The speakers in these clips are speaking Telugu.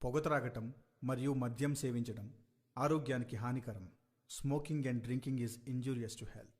పొగ త్రాగటం మరియు మద్యం సేవించడం ఆరోగ్యానికి హానికరం. Smoking and drinking is injurious to health.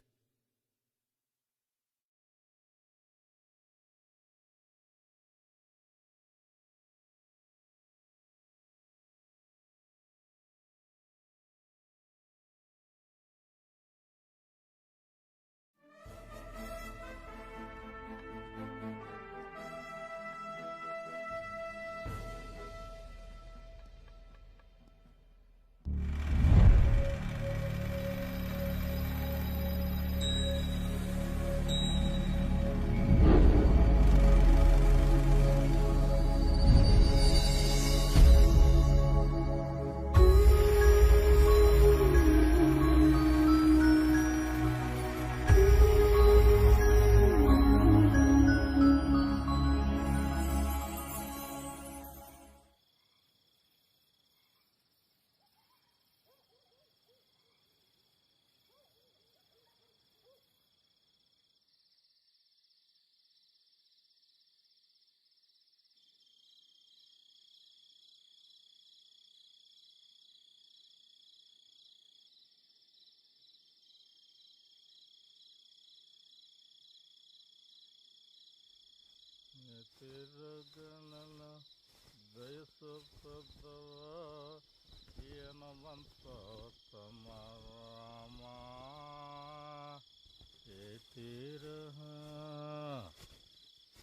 తిరగనల దయసొప్పదవా ఈయనమంత తమరామా ఏ తీరహ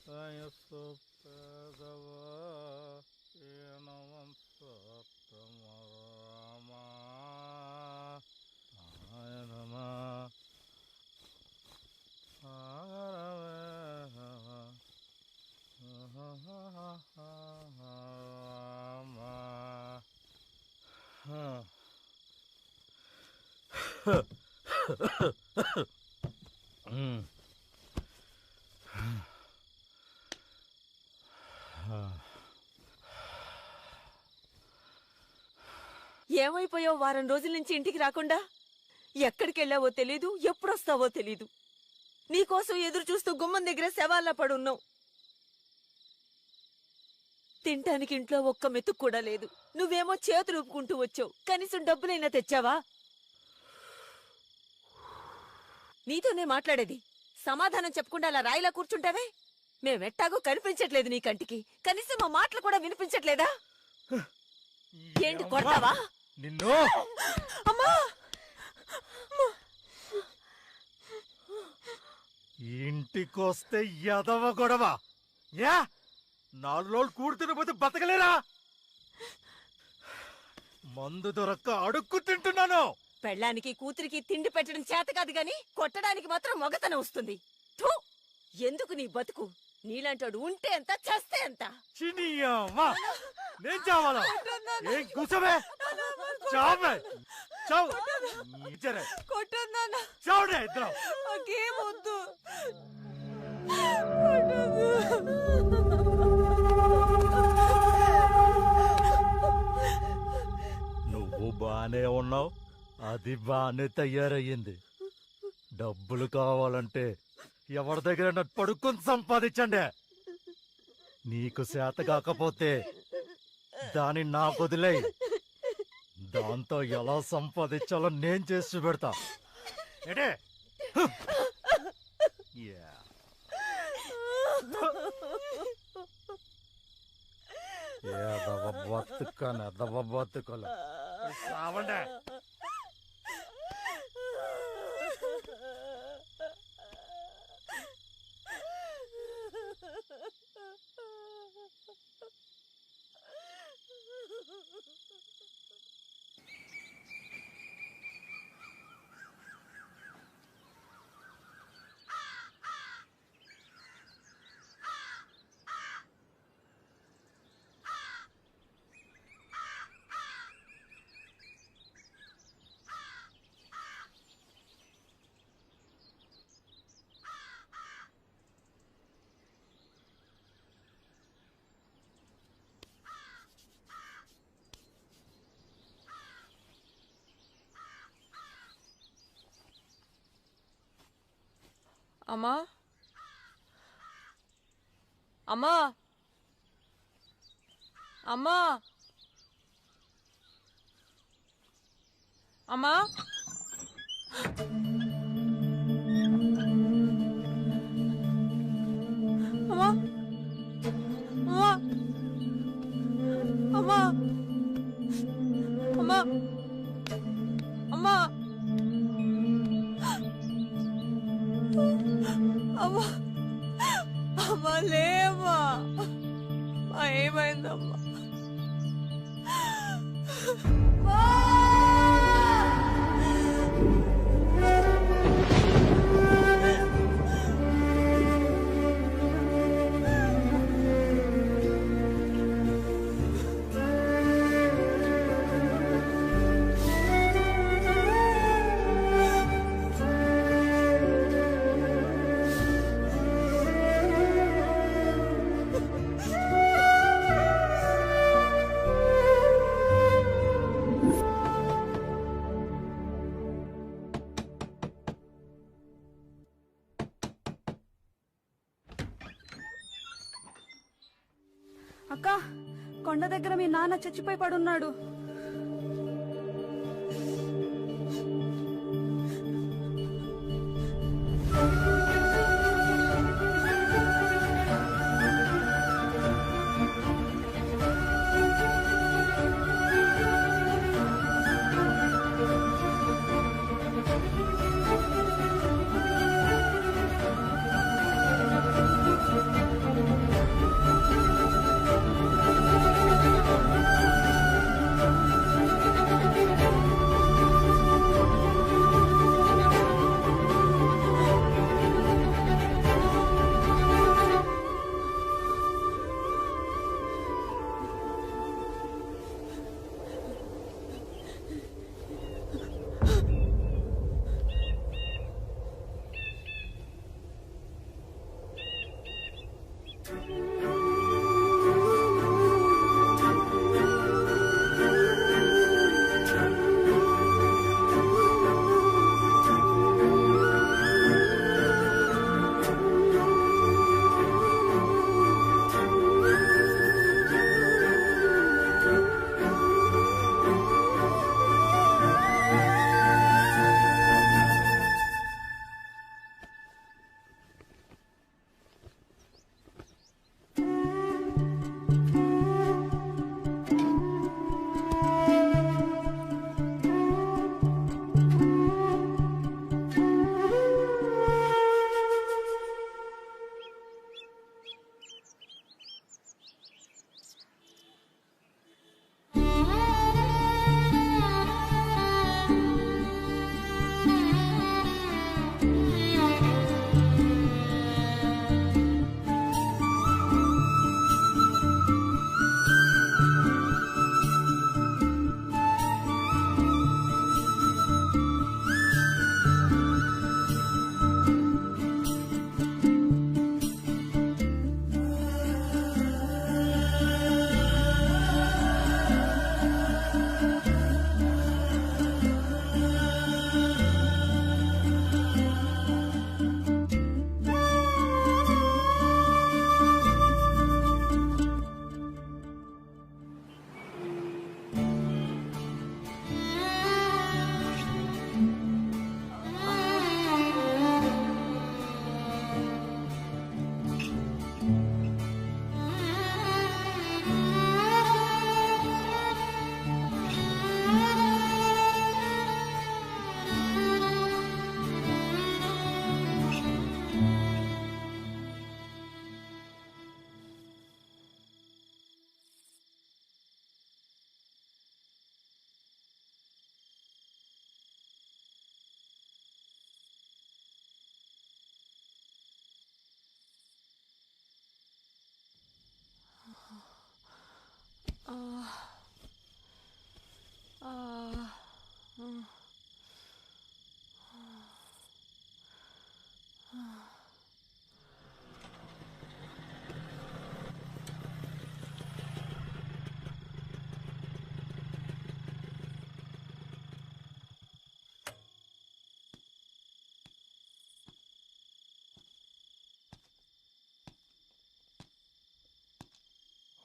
దయసొప్పదవా ఈయనమంత తమరామా ఆయనమా ఏమైపోయావు? వారం రోజుల నుంచి ఇంటికి రాకుండా ఎక్కడికెళ్ళావో తెలీదు, ఎప్పుడొస్తావో తెలీదు. నీకోసం ఎదురు చూస్తూ గుమ్మం దగ్గర శవాల్లా పడున్నావు. తింటానికి ఇంట్లో ఒక్క మెతుకు కూడా లేదు. నువ్వేమో చేతులు ఊపుకుంటూ వచ్చావు. కనీసం డబ్బులైనా తెచ్చావా? నీతోనే మాట్లాడేది. సమాధానం చెప్పకుండా అలా రాయిలా కూర్చుంటావే? మేమెట్టాగో కనిపించట్లేదు నీ కంటికి. కనీసం మా మాటలు కూడా వినిపించట్లేదా? ఏంటి కొడతావా? నిన్ను అమ్మా! ఇంటికొస్తే ఎదవ గొడవ. యా 4 రోజులు కూడి తినకపోతే బతకలేరా? మందు దొరక్క అడుక్కు తింటున్నాను. పెళ్ళానికి కూతురికి తిండి పెట్టడం చేత కాదు గాని కొట్టడానికి మాత్రం మొగతనం వస్తుంది. థూ! ఎందుకు నీ బతుకు? నీలాంటోడు ఉంటే ఎంత, చేస్తే ఎంత? చినియమ్మా నేను చావాలా? ఏం కూసవే? చావే చావు. చావుడే ఇద్దరం. నాకేమొద్దు. నువ్వు బానే ఉన్నావు, అది బానే తయారయ్యింది. డబ్బులు కావాలంటే ఎవరి దగ్గర పడుకొని సంపాదించండి. నీకు చేత కాకపోతే దాన్ని నాకు వదిలేయ్. దాంతో ఎలా సంపాదించాలో నేను చేసి పెడతా. ఏడే బతుకలు రావండే. అమ్మా, అమ్మా, అమ్మా, అమ్మా అమ్మా అమ్మా అమ్మా అమ్మా అమ్మా అమ్మా లేమ్మా ఏమైందమ్మా అక్క కొండ దగ్గర మీ నాన్న చచ్చిపోయి పడున్నాడు.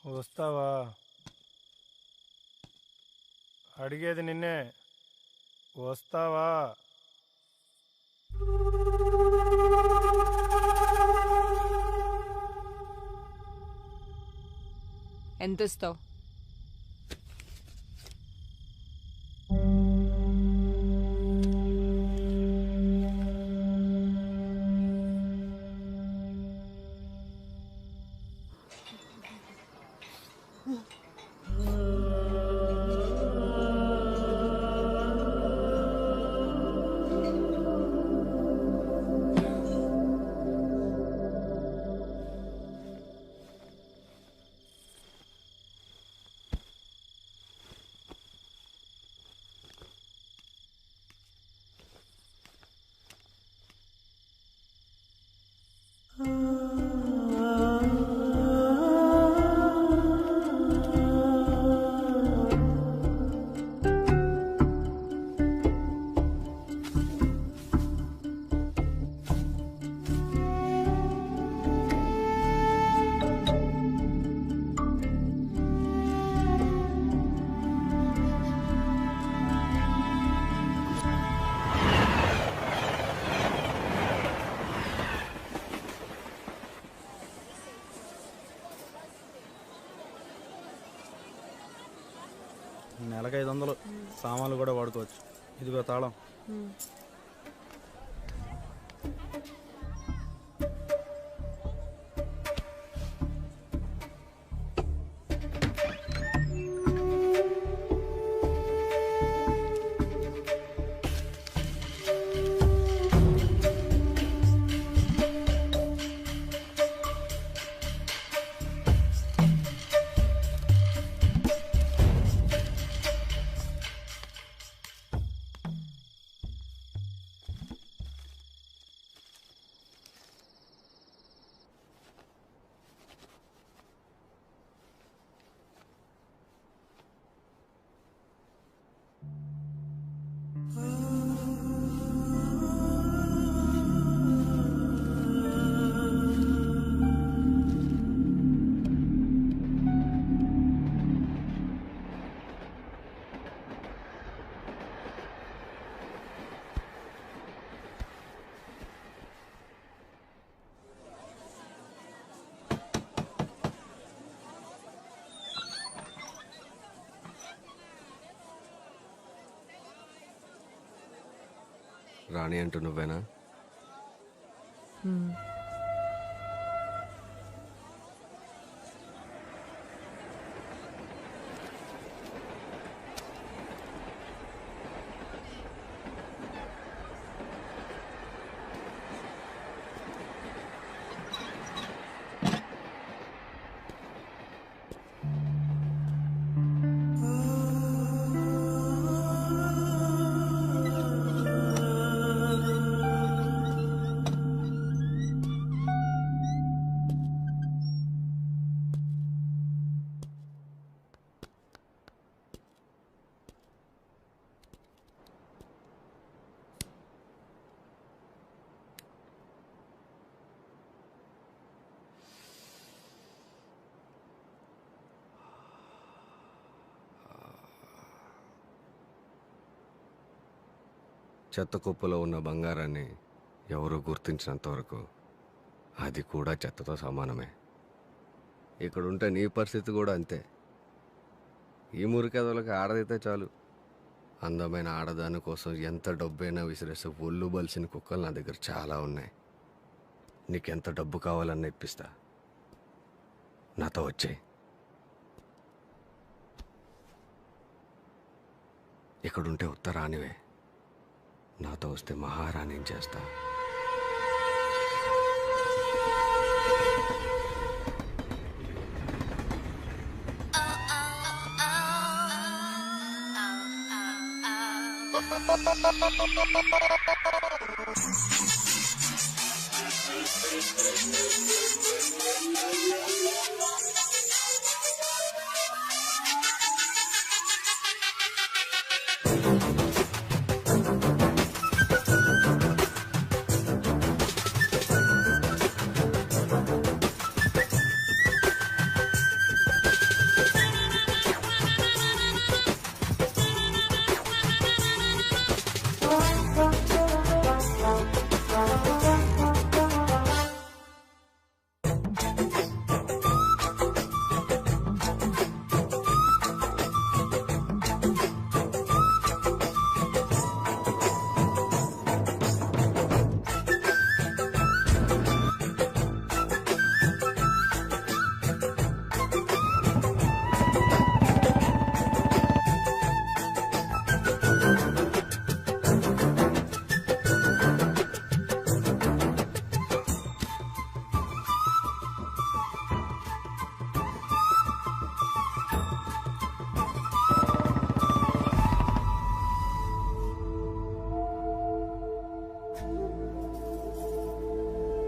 వస్తావా? అడిగేది నిన్నే. వస్తావా? ఎంత ఇస్తావు? నెలకు 500 సామాన్లు కూడా వాడుకోవచ్చు. ఇదిగో తాళం. రాణి అంటూ నువ్వేనా? చెత్త కుప్పలో ఉన్న బంగారాన్ని ఎవరూ గుర్తించినంత వరకు అది కూడా చెత్తతో సమానమే. ఇక్కడుంటే నీ పరిస్థితి కూడా అంతే. ఈ మురికెదవులకి ఆడదైతే చాలు. అందమైన ఆడదాని కోసం ఎంత డబ్బైనా విసిరేస్తే ఒళ్ళు బలిసిన కుక్కలు నా దగ్గర చాలా ఉన్నాయి. నీకెంత డబ్బు కావాలన్నా ఇప్పిస్తా. నాతో వచ్చేయ్. ఇక్కడుంటే ఉత్తరానివే, నాతో వస్తే మహారాణిని చేస్తా.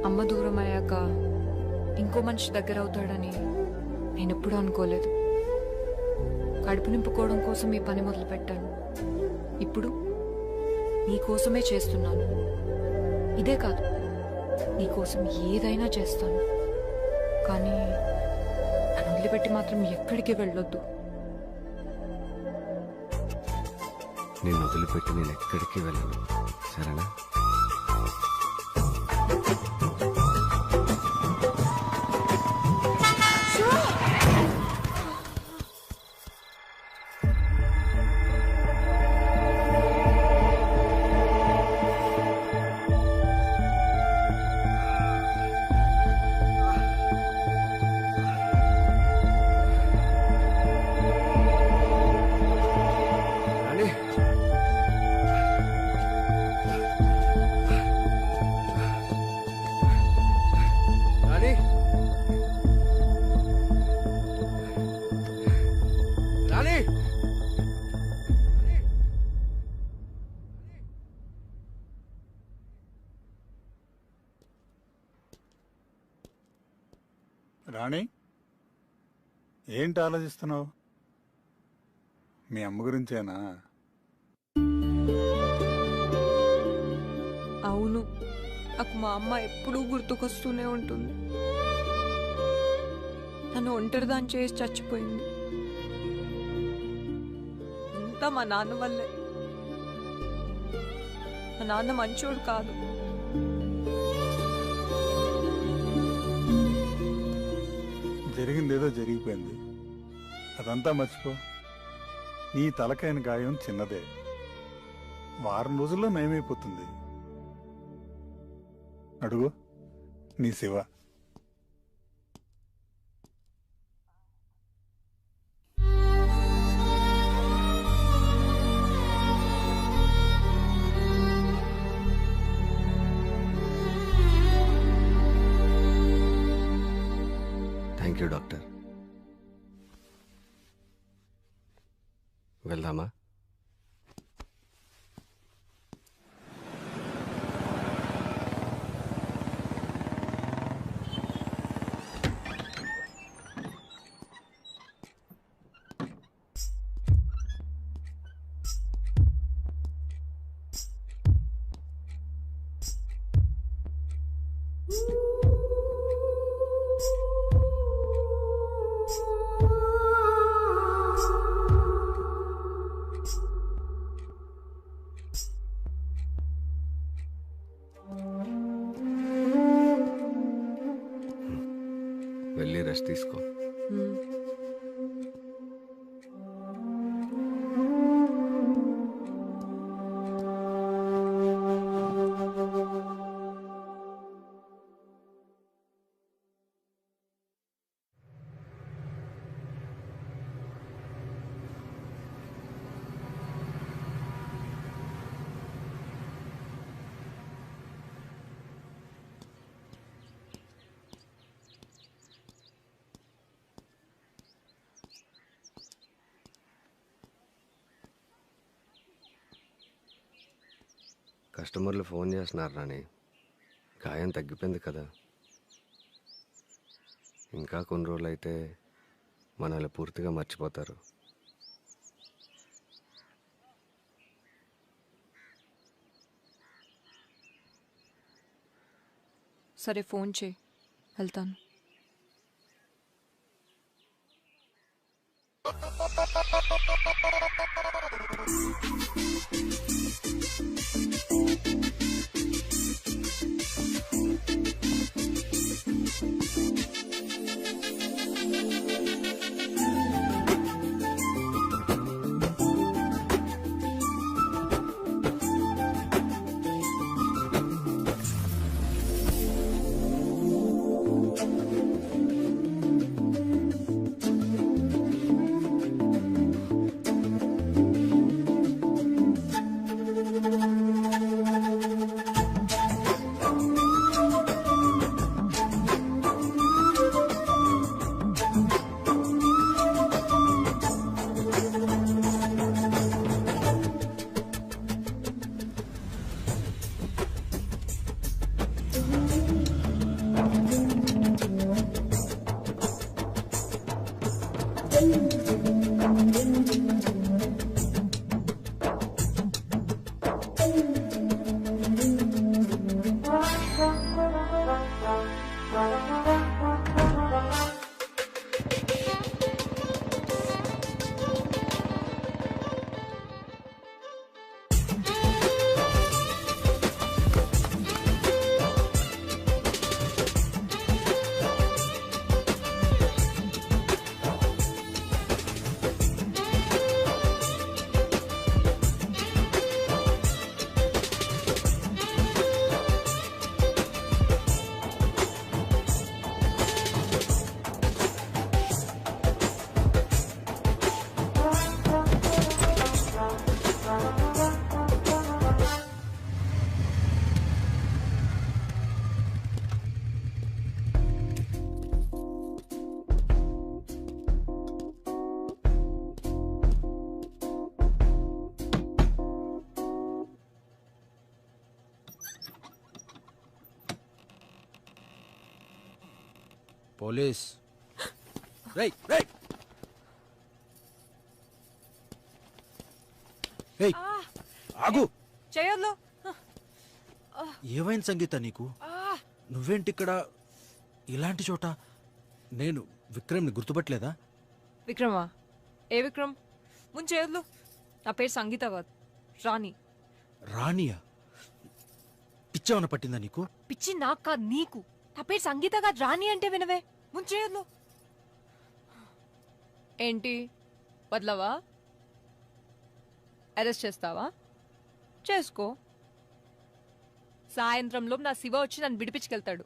అమ్మ దూరం అయ్యాక ఇంకో మనిషి దగ్గర అవుతాడని నేను ఎప్పుడూ అనుకోలేదు. కడుపు నింపుకోవడం కోసం ఈ పని మొదలు పెట్టాను. ఇప్పుడు నీకోసమే చేస్తున్నాను. ఇదే కాదు, నీకోసం ఏదైనా చేస్తాను. కానీ నన్ను వదిలిపెట్టి మాత్రం ఎక్కడికి వెళ్ళొద్దు. నేను వదిలిపెట్టి నేను ఎక్కడికి వెళ్ళను, సరేనా? రాణి, ఏంటి ఆలోచిస్తున్నావు? మీ అమ్మ గురించేనా? అవును, నాకు మా అమ్మ ఎప్పుడూ గుర్తుకొస్తూనే ఉంటుంది. నన్ను ఒంటరిదాన్ని చేసి చచ్చిపోయింది. అంతా మా నాన్న వల్లే. మా నాన్న మంచోడు కాదు. జరిగిందేదో జరిగిపోయింది, అదంతా మర్చిపో. నీ తలకైన గాయం చిన్నదే, వారం రోజుల్లో నయమైపోతుంది. అడుగు, నీ శివ. Thank you doctor. వెళ్దామా? వెళ్ళి రెస్ట్ తీసుకో. కస్టమర్లు ఫోన్ చేస్తున్నారు రాణి, గాయం తగ్గిపోయింది కదా. ఇంకా కొన్ని రోజులు అయితే మనల్ని పూర్తిగా మర్చిపోతారు. సరే, ఫోన్ చేయి, వెళ్తాను. పోలీస్. రేయ్ రేయ్ రేయ్ ఆగు. చేయొద్దు. ఏమైంది సంగీత నీకు? నువ్వేంటి ఇక్కడ ఇలాంటి చోట? నేను విక్రమ్ని గుర్తుపట్టలేదా? విక్రమా? ఏ విక్రమ్? ముందు చేయొద్దు. నా పేరు సంగీత కాదు, రాణి. రాణియా? పిచ్చేమన్నా పట్టిందా నీకు? పిచ్చి నాకు కాదు, నీకు. నా పేరు సంగీత కాదు, రాణి అంటే వినవే. ముందు చేయొద్దు. ఏంటి వదలవా? అరెస్ట్ చేస్తావా? చేసుకో. సాయంత్రంలో నా శివ వచ్చి నన్ను విడిపించుకెళ్తాడు.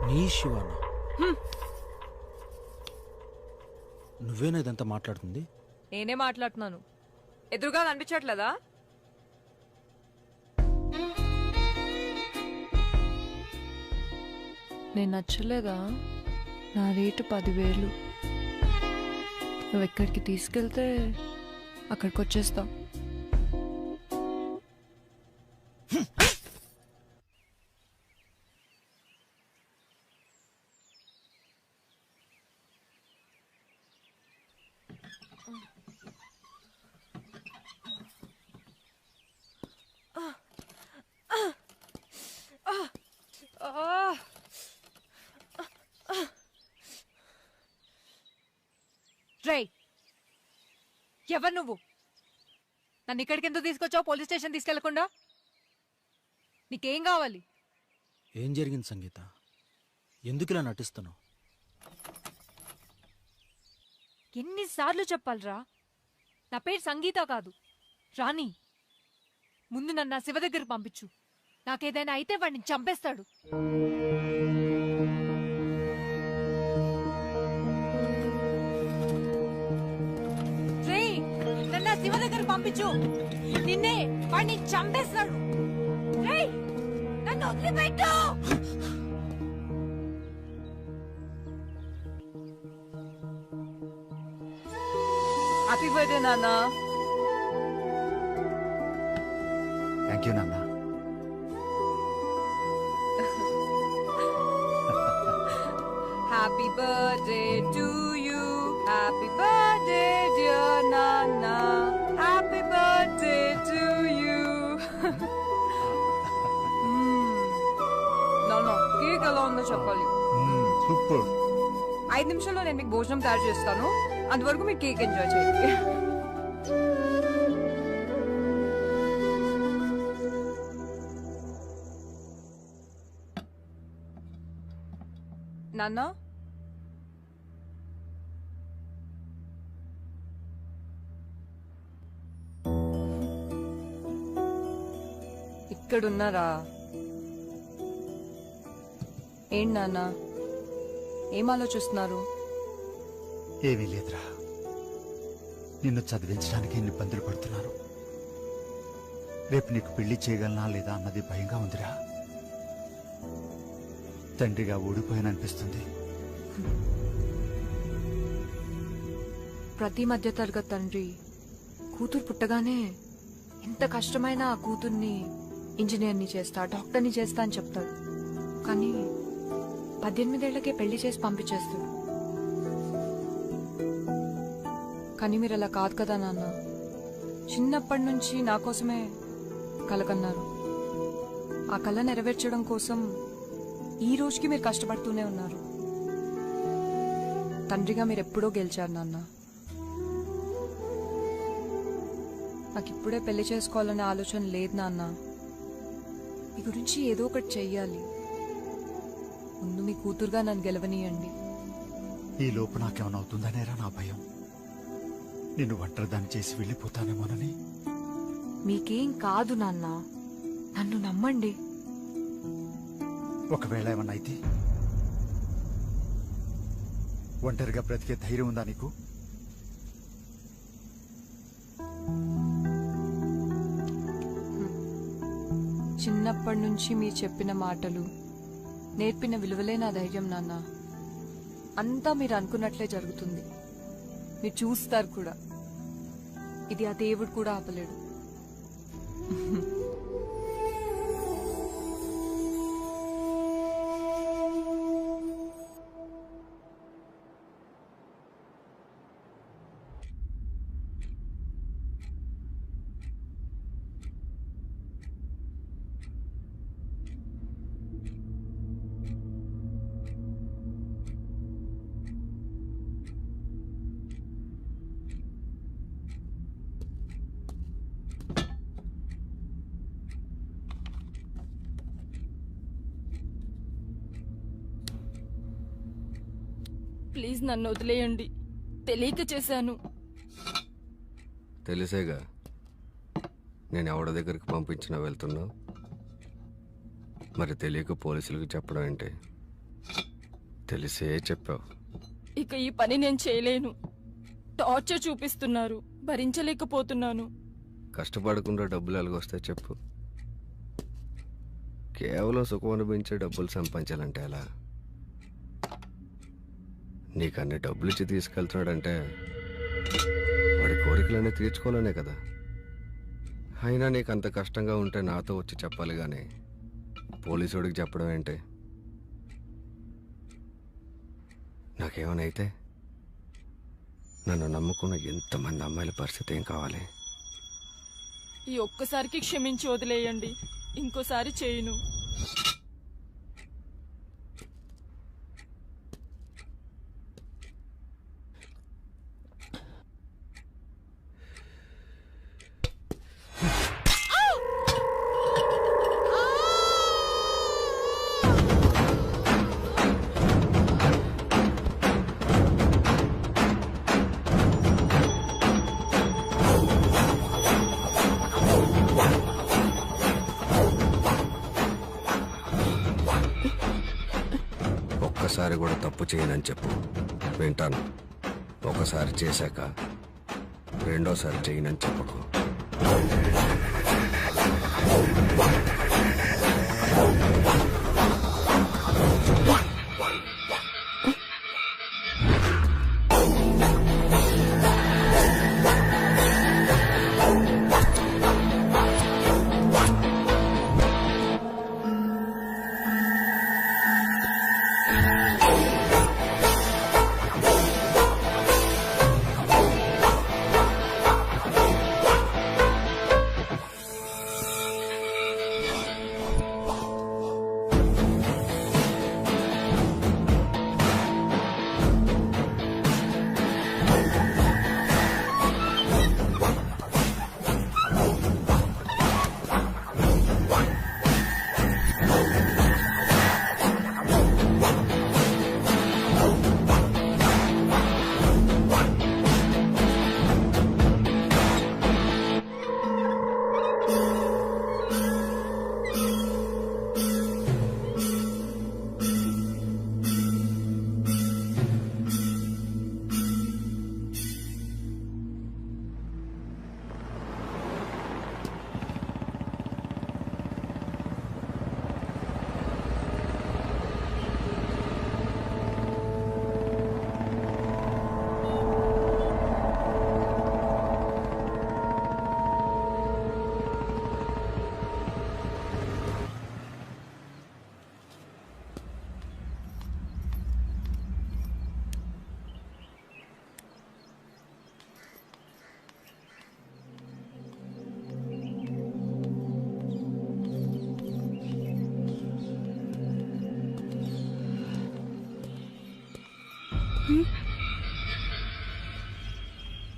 నీ శివానా? నువ్వేనా ఇదంతా మాట్లాడుతుంది? నేనే మాట్లాడుతున్నాను. ఎదురుగా కనిపించట్లేదా? నేను నచ్చలేదా? నా రేటు 10,000. నువ్వు ఎక్కడికి తీసుకెళ్తే అక్కడికి వచ్చేస్తావు. రేయ్, ఎవరు నువ్వు? నన్ను ఇక్కడికి ఎందుకు తీసుకొచ్చావు? పోలీస్ స్టేషన్ తీసుకెళ్లకుండా. నీకేం కావాలి? ఏం జరిగింది సంగీత? ఎందుకు ఇలా నటిస్తున్నావు? ఎన్నిసార్లు చెప్పాలరా? నా పేరు సంగీత కాదు, రాణి. ముందు నన్ను నా శివ దగ్గరికి పంపించు. నాకేదైనా అయితే వాడిని చంపేస్తాడు. రేయ్, నన్ను నా శివ దగ్గరికి పంపించు. నిన్నే వాడిని చంపేస్తాడు. రేయ్, నన్ను వదిలిపెట్టు. హ్యాపీ బర్త్డే నాన్న. థ్యాంక్ యూ నాన్న. Happy birthday to you. Happy birthday, dear Nana. Happy birthday to you. No, cake ఎలా ఉందో చెప్పాలి. సూపర్. 5 నిమిషాల్లో నేను మీకు భోజనం తయారు చేస్తాను. అంతవరకు మీరు కేక్ ఎంజాయ్ చేయండి. నాన్న, ఇక్కడున్నారా? ఏంటి నాన్న, ఏం ఆలోచిస్తున్నారు? ఏమీ లేదురా, నిన్ను చదివించడానికి ఎన్ని ఇబ్బందులు పడుతున్నారు. రేపు నీకు పెళ్లి చేయగలనా లేదా అన్నది భయంగా ఉందిరా. తండ్రిగా ఓడిపోయాననిపిస్తుంది. ప్రతి మధ్యతరగతి తండ్రి కూతురు పుట్టగానే ఎంత కష్టమైనా ఆ కూతుర్ని ఇంజనీర్ని చేస్తా, డాక్టర్ని చేస్తా అని చెప్తాడు. కానీ 18 ఏళ్లకే పెళ్లి చేసి పంపించేస్తాడు. కానీ మీరు అలా కాదు కదా నాన్న. చిన్నప్పటి నుంచి నా కోసమే కల కన్నారు. ఆ కళ నెరవేర్చడం కోసం ఈ రోజుకి మీరు కష్టపడుతూనే ఉన్నారు. తండ్రిగా మీరు ఎప్పుడో గెలిచారు నాన్న. నాకు ఇప్పుడే పెళ్లి చేసుకోవాలనే ఆలోచన లేదు నాన్న. మీ గురించి ఏదో ఒకటి చెయ్యాలి. ముందు మీ కూతురుగా నన్ను గెలవనీయండి. ఈ లోపు నాకేమైనా అవుతుందనేరా నా భయం. నిన్ను ఒంటరిదాన్ని చేసి వెళ్ళిపోతానేమోనని. మీకేం కాదు నాన్న, నన్ను నమ్మండి. ఒకవేళ ఏమన్నా అయితే ఒంటరిగా బ్రతికే ధైర్యం ఉందా నీకు? చిన్నప్పటి నుంచి మీరు చెప్పిన మాటలు, నేర్పిన విలువలే నా ధైర్యం నాన్న. అంతా మీరు అనుకున్నట్లే జరుగుతుంది. మీరు చూస్తారు కూడా. ఇది ఆ దేవుడు కూడా ఆపలేడు. ప్లీజ్ నన్ను వదిలేయండి. తెలియక చేశాను. తెలిసేగా నేను ఎవడ దగ్గరికి పంపించినా వెళ్తున్నావు. మరి తెలియక పోలీసులకు చెప్పడం ఏంటి? తెలిసే చెప్పావు. ఇక ఈ పని నేను చేయలేను. టార్చర్ చూపిస్తున్నారు, భరించలేకపోతున్నాను. కష్టపడకుండా డబ్బులు ఎలాగొస్తాయి చెప్పు. కేవలం సుఖం అనిపించే డబ్బులు సంపాదించాలంటే ఎలా? నీకు అన్ని డబ్బులు ఇచ్చి తీసుకెళ్తున్నాడంటే వాడి కోరికలన్నీ తీర్చుకోవాలనే కదా. అయినా నీకు అంత కష్టంగా ఉంటే నాతో వచ్చి చెప్పాలి కానీ పోలీసుడికి చెప్పడం ఏంటి? నాకేమైనా అయితే నన్ను నమ్ముకున్న ఎంతమంది అమ్మాయిల పరిస్థితి ఏం కావాలి? ఈ ఒక్కసారికి క్షమించి వదిలేయండి. ఇంకోసారి చేయను. ఒక్కసారి కూడా తప్పు చేయనని చెప్పు, వింటాను. ఒకసారి చేశాక రెండోసారి చేయనని చెప్పకు.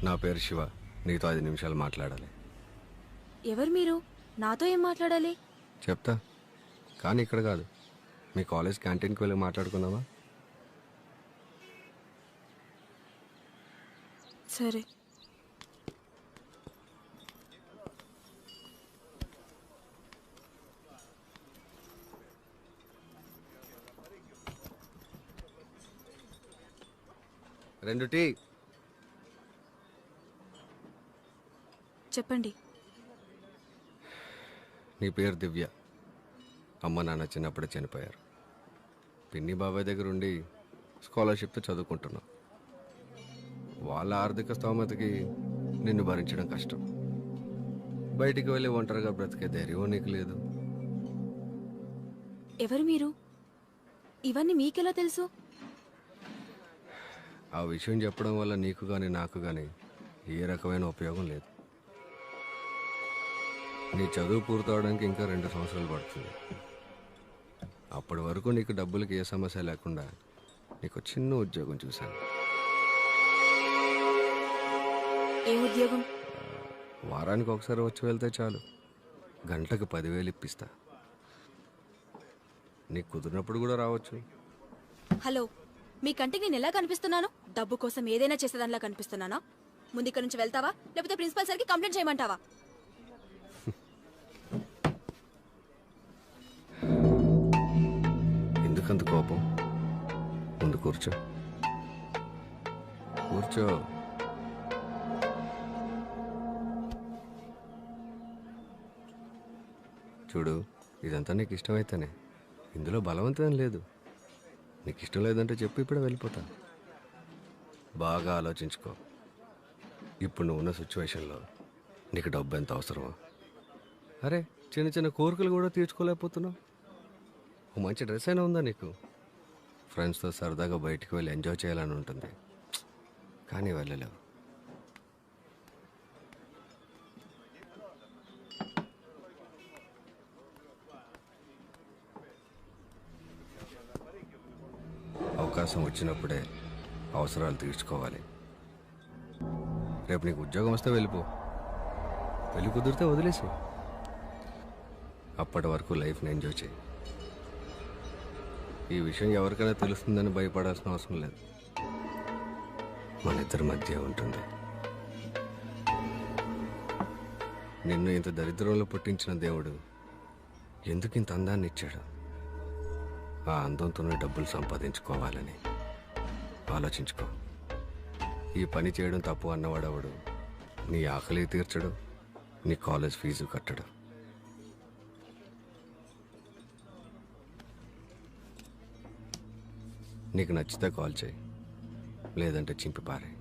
నా పేరు శివ. నీతో 5 నిమిషాలు మాట్లాడాలి. ఎవరు మీరు? నాతో ఏం మాట్లాడాలి? చెప్తా, కానీ ఇక్కడ కాదు. మీ కాలేజ్ క్యాంటీన్కి వెళ్ళి మాట్లాడుకుందామా? సరే. రెండు టీ. చెప్పండి. నీ పేరు దివ్య. అమ్మ నాన్న చిన్నప్పుడే చనిపోయారు. పిన్ని బాబాయ్ దగ్గర ఉండి స్కాలర్షిప్తో చదువుకుంటున్నావు. వాళ్ళ ఆర్థిక స్తోమతకి నిన్ను భరించడం కష్టం. బయటికి వెళ్ళి ఒంటరిగా బ్రతికే ధైర్యం నీకు లేదు. ఎవరు మీరు? ఇవన్నీ మీకెలా తెలుసు? ఆ విషయం చెప్పడం వల్ల నీకు కానీ నాకు కానీ ఏ రకమైన ఉపయోగం లేదు. నీ చదువు పూర్తవడానికి ఇంకా 2 సంవత్సరాలు పడుతుంది. అప్పటి వరకు నీకు డబ్బులకి ఏ సమస్య లేకుండా నీకు చిన్న ఉద్యోగం చూశాను. ఏ ఉద్యోగం? వారానికి ఒకసారి వచ్చి వెళ్తే చాలు. గంటకు 10,000 ఇప్పిస్తా. నీకు కుదిరినప్పుడు కూడా రావచ్చు. హలో, మీ కంటికి నేను ఎలా కనిపిస్తున్నాను? డబ్బు కోసం ఏదైనా చేసేదానిలా కనిపిస్తున్నానా? ముందు ఇక్కడ నుంచి వెళ్తావా, లేకపోతే ప్రిన్సిపల్ సార్కి కంప్లైంట్ చేయమంటావా? ఎందుకంత కోపం? ముందు కూర్చో. కూర్చో. చూడు, ఇదంతా నీకు ఇష్టమైతేనే. ఇందులో బలవంతం లేదు. నీకు ఇష్టం లేదంటే చెప్పు, ఇప్పుడే వెళ్ళిపోతా. బాగా ఆలోచించుకో. ఇప్పుడు నువ్వు ఉన్న సిచ్యువేషన్లో నీకు డబ్బు ఎంత అవసరమో? అరే, చిన్న చిన్న కోరికలు కూడా తీర్చుకోలేకపోతున్నావు. ఓ మంచి డ్రెస్ అయినా ఉందా నీకు? ఫ్రెండ్స్తో సరదాగా బయటికి వెళ్ళి ఎంజాయ్ చేయాలని ఉంటుంది, కానీ వెళ్ళలేవు. అవకాశం వచ్చినప్పుడే అవసరాలు తీర్చుకోవాలి. రేపు నీకు ఉద్యోగం వస్తే వెళ్ళిపో, పెళ్లి కుదిరితే వదిలేసి. అప్పటి వరకు లైఫ్ని ఎంజాయ్ చేయి. ఈ విషయం ఎవరికైనా తెలుస్తుందని భయపడాల్సిన అవసరం లేదు. మన ఇద్దరి మధ్య ఉంటుంది. నిన్ను ఇంత దరిద్రంలో పుట్టించిన దేవుడు ఎందుకు ఇంత అందాన్ని ఇచ్చాడు? ఆ అందంతోనే డబ్బులు సంపాదించుకోవాలని ఆలోచించుకో. ఈ పని చేయడం తప్పు అన్నవాడవడు నీ ఆకలి తీర్చడు, నీ కాలేజ్ ఫీజు కట్టడు. నీకు నచ్చితే కాల్ చేయి, లేదంటే చింపి పారే.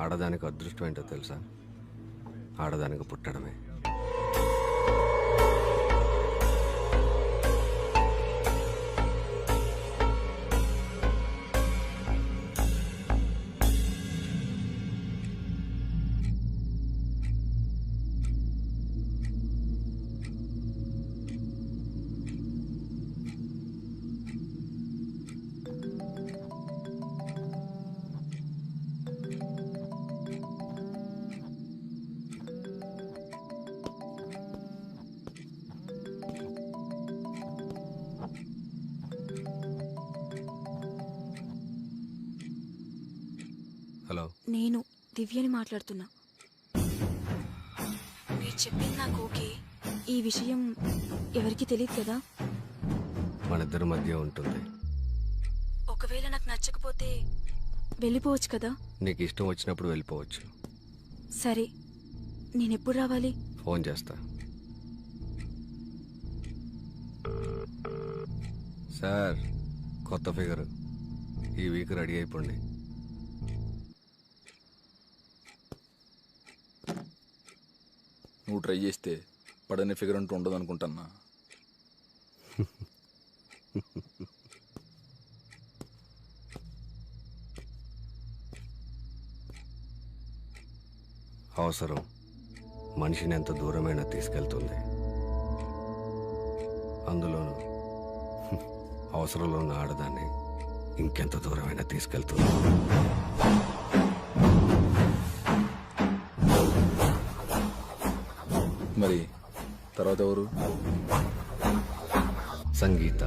ఆడదానికి అదృష్టం ఏంటో తెలుసా? ఆడదానికి పుట్టడమే. హలో, నేను దివ్యని మాట్లాడుతున్నా. మీరు చెప్పింది నాకు ఓకే. ఈ విషయం ఎవరికి తెలియదు కదా? మన ఇద్దరి మధ్య ఉంటుంది. ఒకవేళ నాకు నచ్చకపోతే వెళ్ళిపోవచ్చు కదా? నీకు ఇష్టం వచ్చినప్పుడు వెళ్ళిపోవచ్చు. సరే, నేను ఎప్పుడు రావాలి? ఫోన్ చేస్తా. సార్, కొత్త ఫిగర్ ఈ వీక్ రెడీ అయిపోండి. నువ్వు ట్రై చేస్తే పడని ఫిగర్ అంటూ ఉండదు అనుకుంటున్నా. అవసరం మనిషిని ఎంత దూరమైనా తీసుకెళ్తుంది. అందులోనూ అవసరంలో ఉన్న ఆడదాన్ని ఇంకెంత దూరమైనా తీసుకెళ్తుంది. మరి తర్వాత ఎవరు? సంగీత.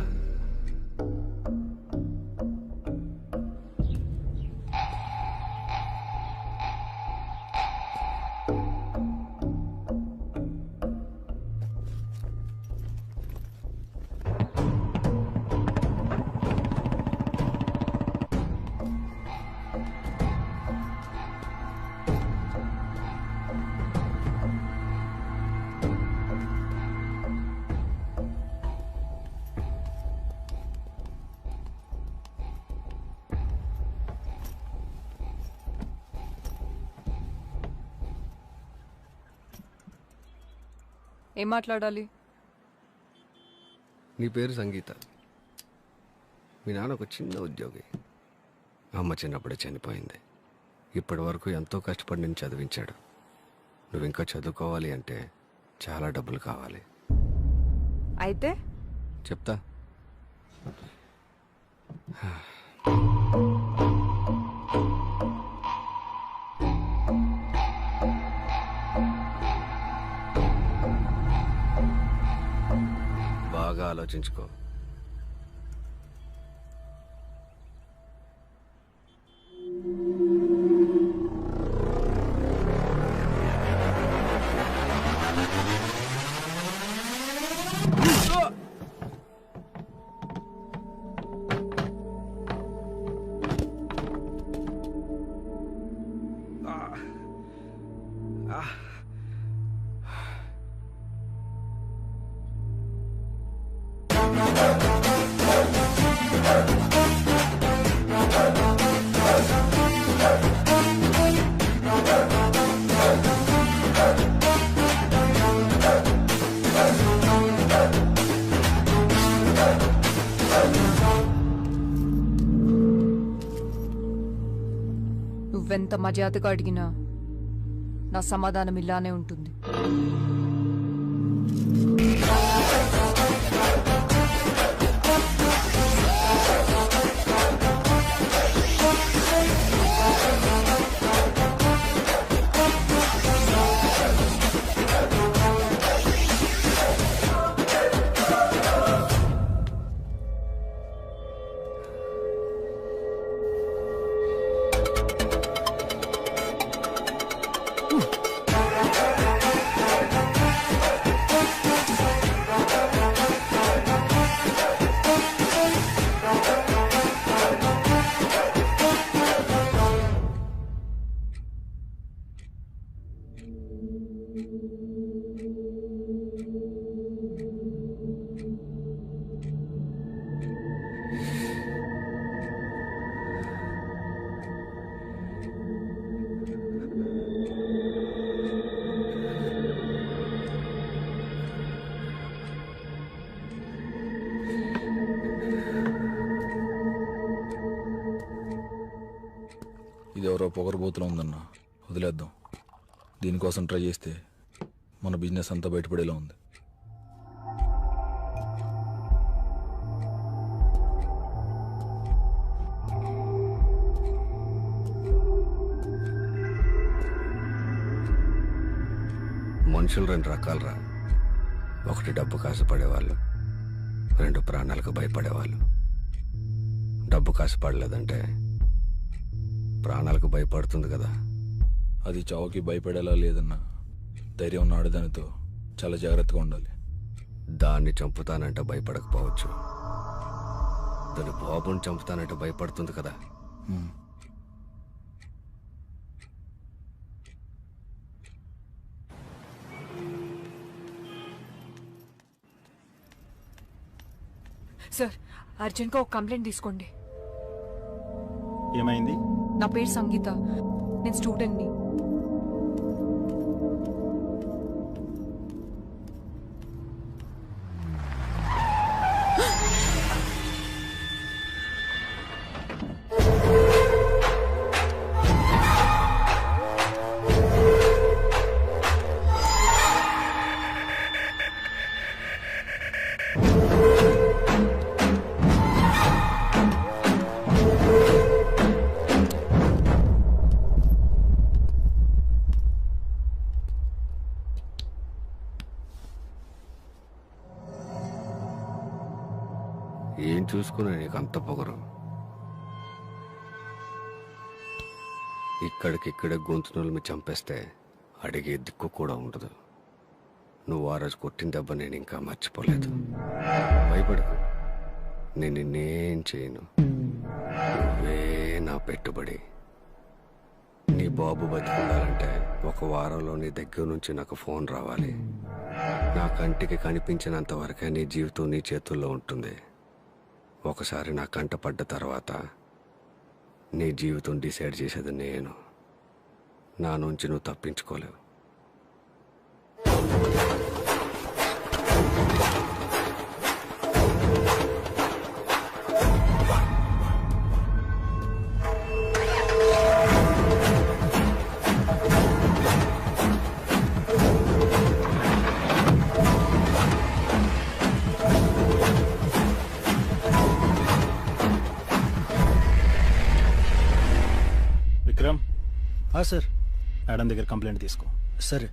ఏం మాట్లాడాలి? నీ పేరు సంగీత. మీ నాన్న ఒక చిన్న ఉద్యోగి. అమ్మ చిన్నప్పుడే చనిపోయింది. ఇప్పటి వరకు ఎంతో కష్టపడి నేను చదివించాడు. నువ్వు ఇంకా చదువుకోవాలి అంటే చాలా డబ్బులు కావాలి. అయితే చెప్తా. ఆలోచించుకో. నువ్వెంత మర్యాదగా అడిగినా నా సమాధానం ఇలానే ఉంటుంది. ఇది ఎవరో పొగరబోతులో ఉందన్న, వదిలేద్దాం. దీనికోసం ట్రై చేస్తే మన బిజినెస్ అంతా బయటపడేలా ఉంది. మనుషులు రెండు రకాలరా. ఒకటి డబ్బు కాసుపడేవాళ్ళు, రెండు ప్రాణాలకు భయపడేవాళ్ళు. డబ్బు కాసుపడలేదంటే ప్రాణాలకు భయపడుతుంది కదా. అది చావుకి భయపడేలా లేదన్నా. ధైర్యం ఉన్న ఆడదానితో చాలా జాగ్రత్తగా ఉండాలి. దాన్ని చంపుతానంటే భయపడకపోవచ్చు, దాని బాబుని చంపుతానంటే భయపడుతుంది కదా. సార్, అర్జెంట్గా ఒక కంప్లైంట్ తీసుకోండి. ఏమైంది? నా పేరు సంగీత, నేను స్టూడెంట్ని. ఏం చూసుకున్నా నీకు అంత పొగరు? ఇక్కడికిక్కడే గొంతునలు మీ చంపేస్తే అడిగే దిక్కు కూడా ఉండదు. నువ్వు ఆ రోజు కొట్టిన దెబ్బ నేను ఇంకా మర్చిపోలేదు. భయపడకు, నేను నిన్నేం చేయను. నువ్వే నా పెట్టుబడి. నీ బాబు బతికుండాలంటే 1 వారంలో నీ దగ్గర నుంచి నాకు ఫోన్ రావాలి. నా కంటికి కనిపించినంత వరకే నీ జీవితం నీ చేతుల్లో ఉంటుంది. ఒకసారి నా కంట పడ్డ తర్వాత నీ జీవితం డిసైడ్ చేసేది నేను. నా నుంచి నువ్వు తప్పించుకోలేవు. విక్రమ్. సార్. మేడం దగ్గర కంప్లైంట్ తీసుకో. సరే.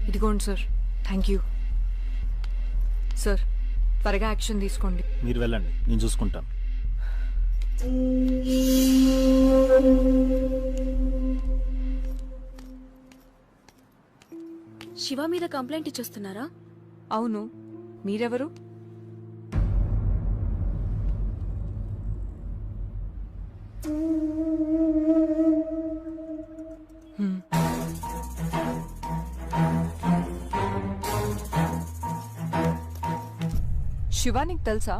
ఇదిగోండి సార్. Thank you sir. త్వరగా యాక్షన్ తీసుకోండి. మీరు వెళ్ళండి, నేను చూసుకుంటాను. శివ మీద కంప్లైంట్ ఇచ్చొస్తున్నారా? అవును, మీరెవరు? శివ నీకు తెలుసా?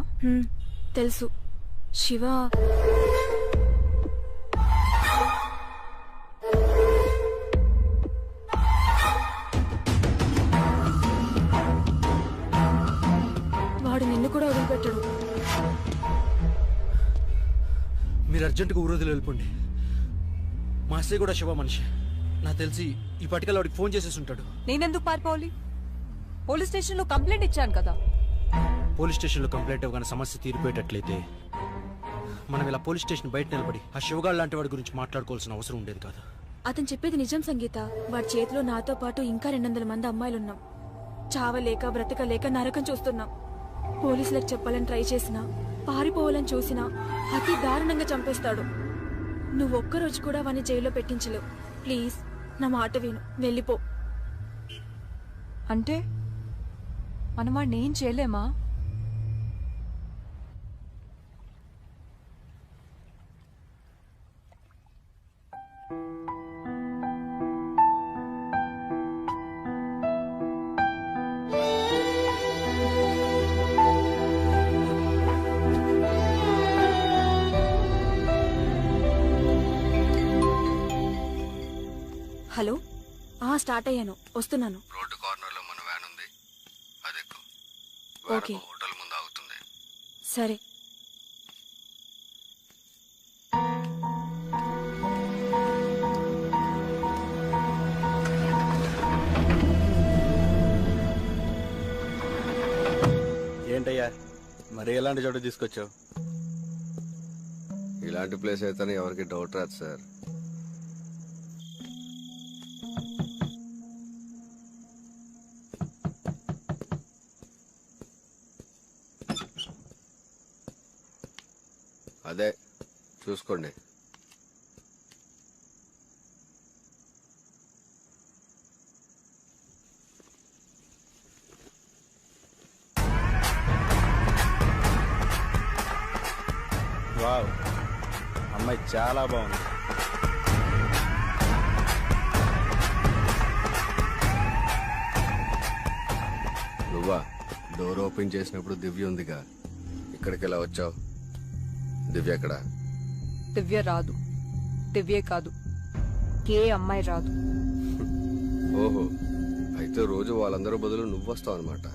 తెలుసు. శివ వాడు నిన్ను కూడా వదిలిపెట్టాడు. మీరు అర్జెంటుగా ఊరోజులు వెళ్ళిపోండి. మా అత్తయ్య కూడా శివ మనిషి. నాకు తెలిసి ఈ పటికల్ వాడికి ఫోన్ చేసేసి ఉంటాడు. నేనెందుకు పారిపోవాలి? పోలీస్ స్టేషన్లో కంప్లైంట్ ఇచ్చాను కదా. పోలీస్ స్టేషన్లో కంప్లైంట్ ఇవ్వగానే సమస్య తీరిపోయేటట్లయితే మనం ఇలా పోలీస్ స్టేషన్ బయట నిలబడి ఆ శివగాడు లాంటి వాడి గురించి మాట్లాడుకోవాల్సిన అవసరం ఉండేది కాదు. అతను చెప్పేది నిజం సంగీత. వాడి చేతిలో నాతో పాటు ఇంకా 200 మంది అమ్మాయిలున్నాం. చావలేక బ్రతకలేక నరకం చూస్తున్నాం. పోలీసులకు చెప్పాలని ట్రై చేసినా, పారిపోవాలని చూసినా అతి దారుణంగా చంపేస్తాడు. నువ్వు ఒక్కరోజు కూడా వాడిని జైల్లో పెట్టించలేవు. ప్లీజ్ నా మాట విను, వెళ్ళిపో. అంటే మనం వాడిని ఏం చేయలేమా? హలో, స్టార్ట్ అయ్యాను, వస్తున్నాను. రోడ్డు కార్నర్లో మన వ్యాన్ ఉంది, అది ఎక్కు. ఓకే. హోటల్ ముందు ఆగుతుంది. సరే. ఏంటయ్యా మరి ఎలాంటి చోట తీసుకొచ్చావు? ఇలాంటి ప్లేస్ అయితే ఎవరికి డౌట్ రాదు సార్. అదే చూసుకోండి. వావ్, అమ్మాయి చాలా బాగుంది. నువ్వా? డోర్ ఓపెన్ చేసినప్పుడు దివ్య ఉందిగా, ఇక్కడికి ఎలా వచ్చావు? దివ్య ఎక్కడ? దివ్య రాదు. దివ్యే కాదు, ఏ అమ్మాయి రాదు. ఓహో, అయితే రోజు వాళ్ళందరూ బదులు నువ్వు వస్తావు అనమాట.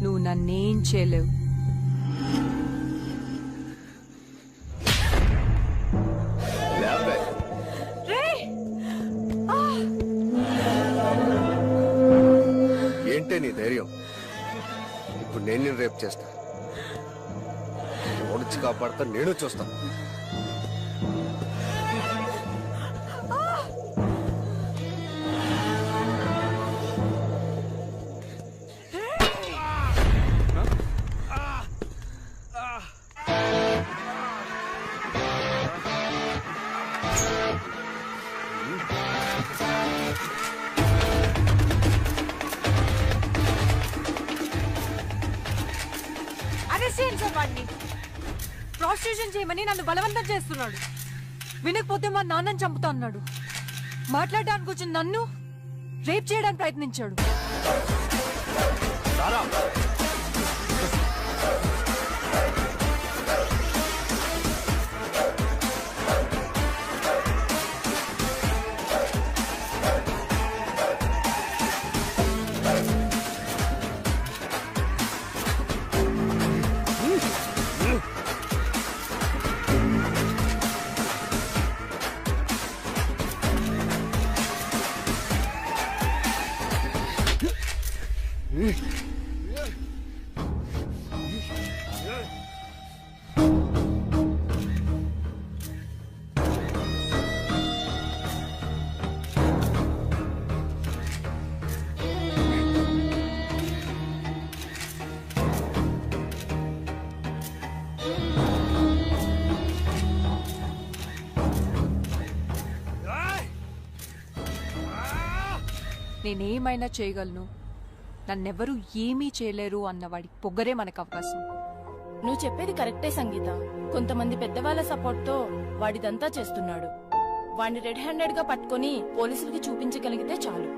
నువ్వు నన్నేం చేయలేవు. ఏంటే నీ ధైర్యం? ఇప్పుడు నేను రేపు చేస్తా. ఓడిచి కాపాడతా, నేను చూస్తా. ప్రాస్టిట్యూషన్ చేయమని నన్ను బలవంతం చేస్తున్నాడు. వినకపోతే మా నాన్నని చంపుతా అన్నాడు. మాట్లాడడానికి వచ్చిన నన్ను రేప్ చేయడానికి ప్రయత్నించాడు. నేనేమైనా చేయగలను, నన్నెవరూ ఏమీ చేయలేరు అన్నవాడి పొగరే మనకు అవకాశం. నువ్వు చెప్పేది కరెక్టే సంగీత. కొంతమంది పెద్దవాళ్ల సపోర్ట్ తో వాడిదంతా చేస్తున్నాడు. వాడిని రెడ్ హ్యాండెడ్ గా పట్టుకుని పోలీసులకి చూపించగలిగితే చాలు.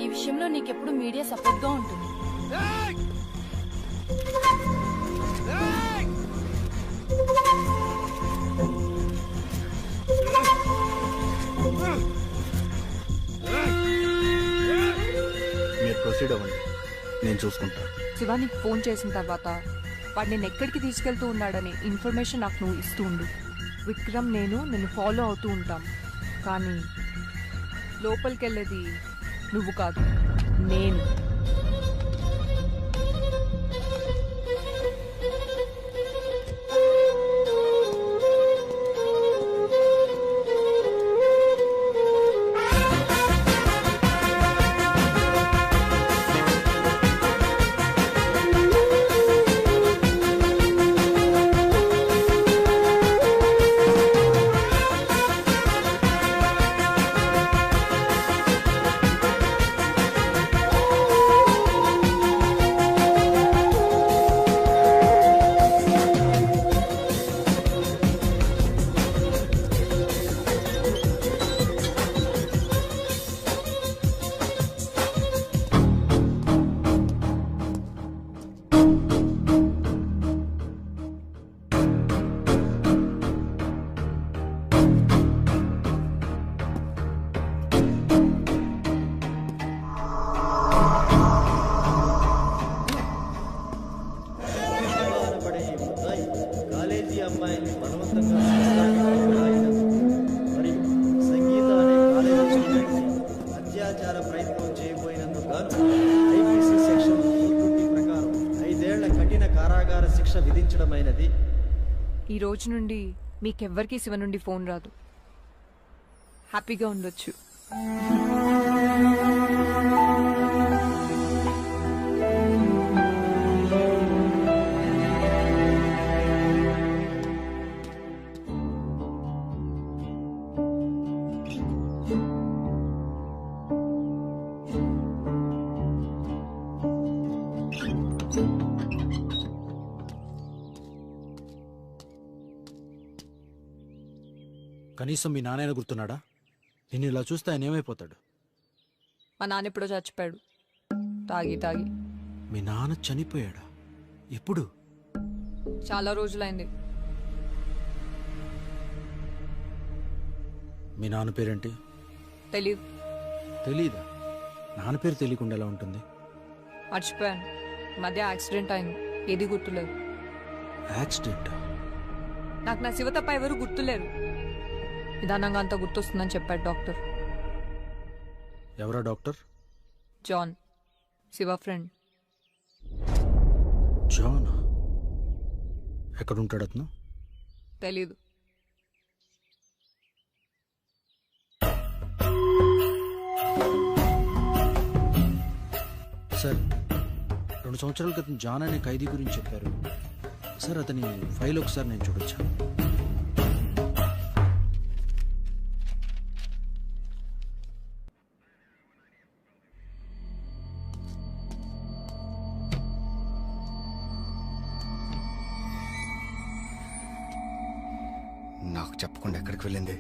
ఈ విషయంలో నీకెప్పుడు మీడియా సపోర్ట్ గా ఉంటుంది. మీరు ప్రొసీడ్ అవ్వండి, నేను చూసుకుంటా. శివానికి ఫోన్ చేసిన తర్వాత వాడు నేను ఎక్కడికి తీసుకెళ్తూ ఉన్నాడని ఇన్ఫర్మేషన్ నాకు నువ్వు ఇస్తూ ఉండు. విక్రమ్ నిన్ను ఫాలో అవుతూ ఉంటాం, కానీ లోపలికెళ్ళేది నువ్వు కాదు, నేను. ఈ రోజు నుండి మీకెవ్వరికీ శివ నుండి ఫోన్ రాదు. హ్యాపీగా ఉండొచ్చు. కనీసం మీ నాన్న గుర్తున్నాడా? నిన్ను ఇలా చూస్తే ఆయన ఏమైపోతాడు? మా నాన్న ఎప్పుడో చచ్చిపోయాడు, తాగి తాగి. మీ నాన్న చనిపోయాడా? ఎప్పుడు? చాలా రోజులైంది. మీ నాన్న పేరేంటి? తెలీదు. తెలీదా? నాన్న పేరు తెలియకుండా ఎలా ఉంటుంది? మర్చిపోయాను. మధ్య యాక్సిడెంట్ అయింది, ఏది గుర్తులేదు. యాక్సిడెంట్? నాకు నా శివ తప్ప ఎవరు గుర్తులేరు. నిదానంగా అంతా గుర్తొస్తుందని చెప్పాడు డాక్టర్. ఎవరా doctor? John, Shiva friend. John? ఎక్కడుంటాడు అతను? తెలీదు. సార్, 2 సంవత్సరాల క్రితం జాన్ అనే ఖైదీ గురించి చెప్పారు సార్. అతని ఫైల్ ఒకసారి నేను చూడొచ్చా? నాకు చెప్పకుండా ఎక్కడికి వెళ్ళింది?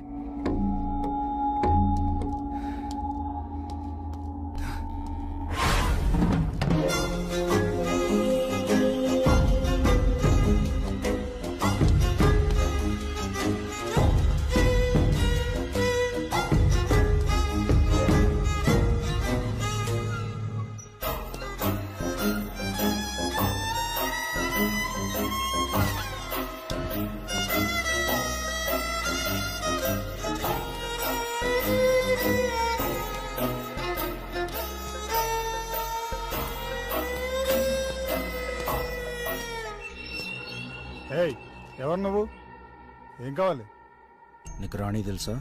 ఎవరు నువ్వు? ఏం కావాలి? నీకు రాణి తెలుసా?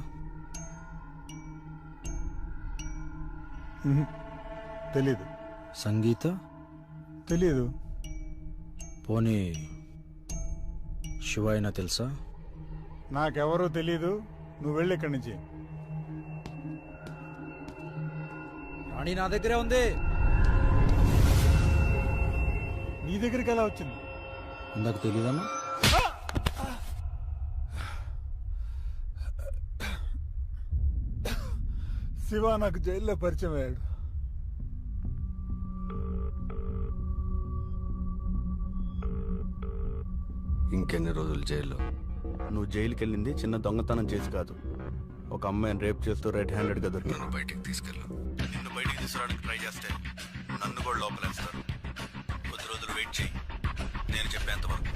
తెలీదు. సంగీత? తెలీదు. పోనీ శివ అయినా తెలుసా? నాకెవరూ తెలీదు. నువ్వు వెళ్ళి ఇక్కడి నుంచి. మణి నా దగ్గరే ఉంది. నీ దగ్గరికి ఎలా వచ్చింది? ఇందాక తెలియదన్నా. శివ నాకు జైల్లో పరిచయం అయ్యాడు. ఇంకెన్ని రోజులు జైల్లో? నువ్వు జైలుకి వెళ్ళింది చిన్న దొంగతనం చేసి కాదు, ఒక అమ్మాయిని రేప్ చేస్తూ రెడ్ హ్యాండెడ్గా దొరికిన. బయటికి తీసుకెళ్ళు. నిన్ను బయటికి తీసుకురావడానికి ట్రై చేస్తే నన్ను కూడా లోపలేస్తారు. కొద్ది రోజులు వెయిట్ చేయి, నేను చెప్పేంత వరకు.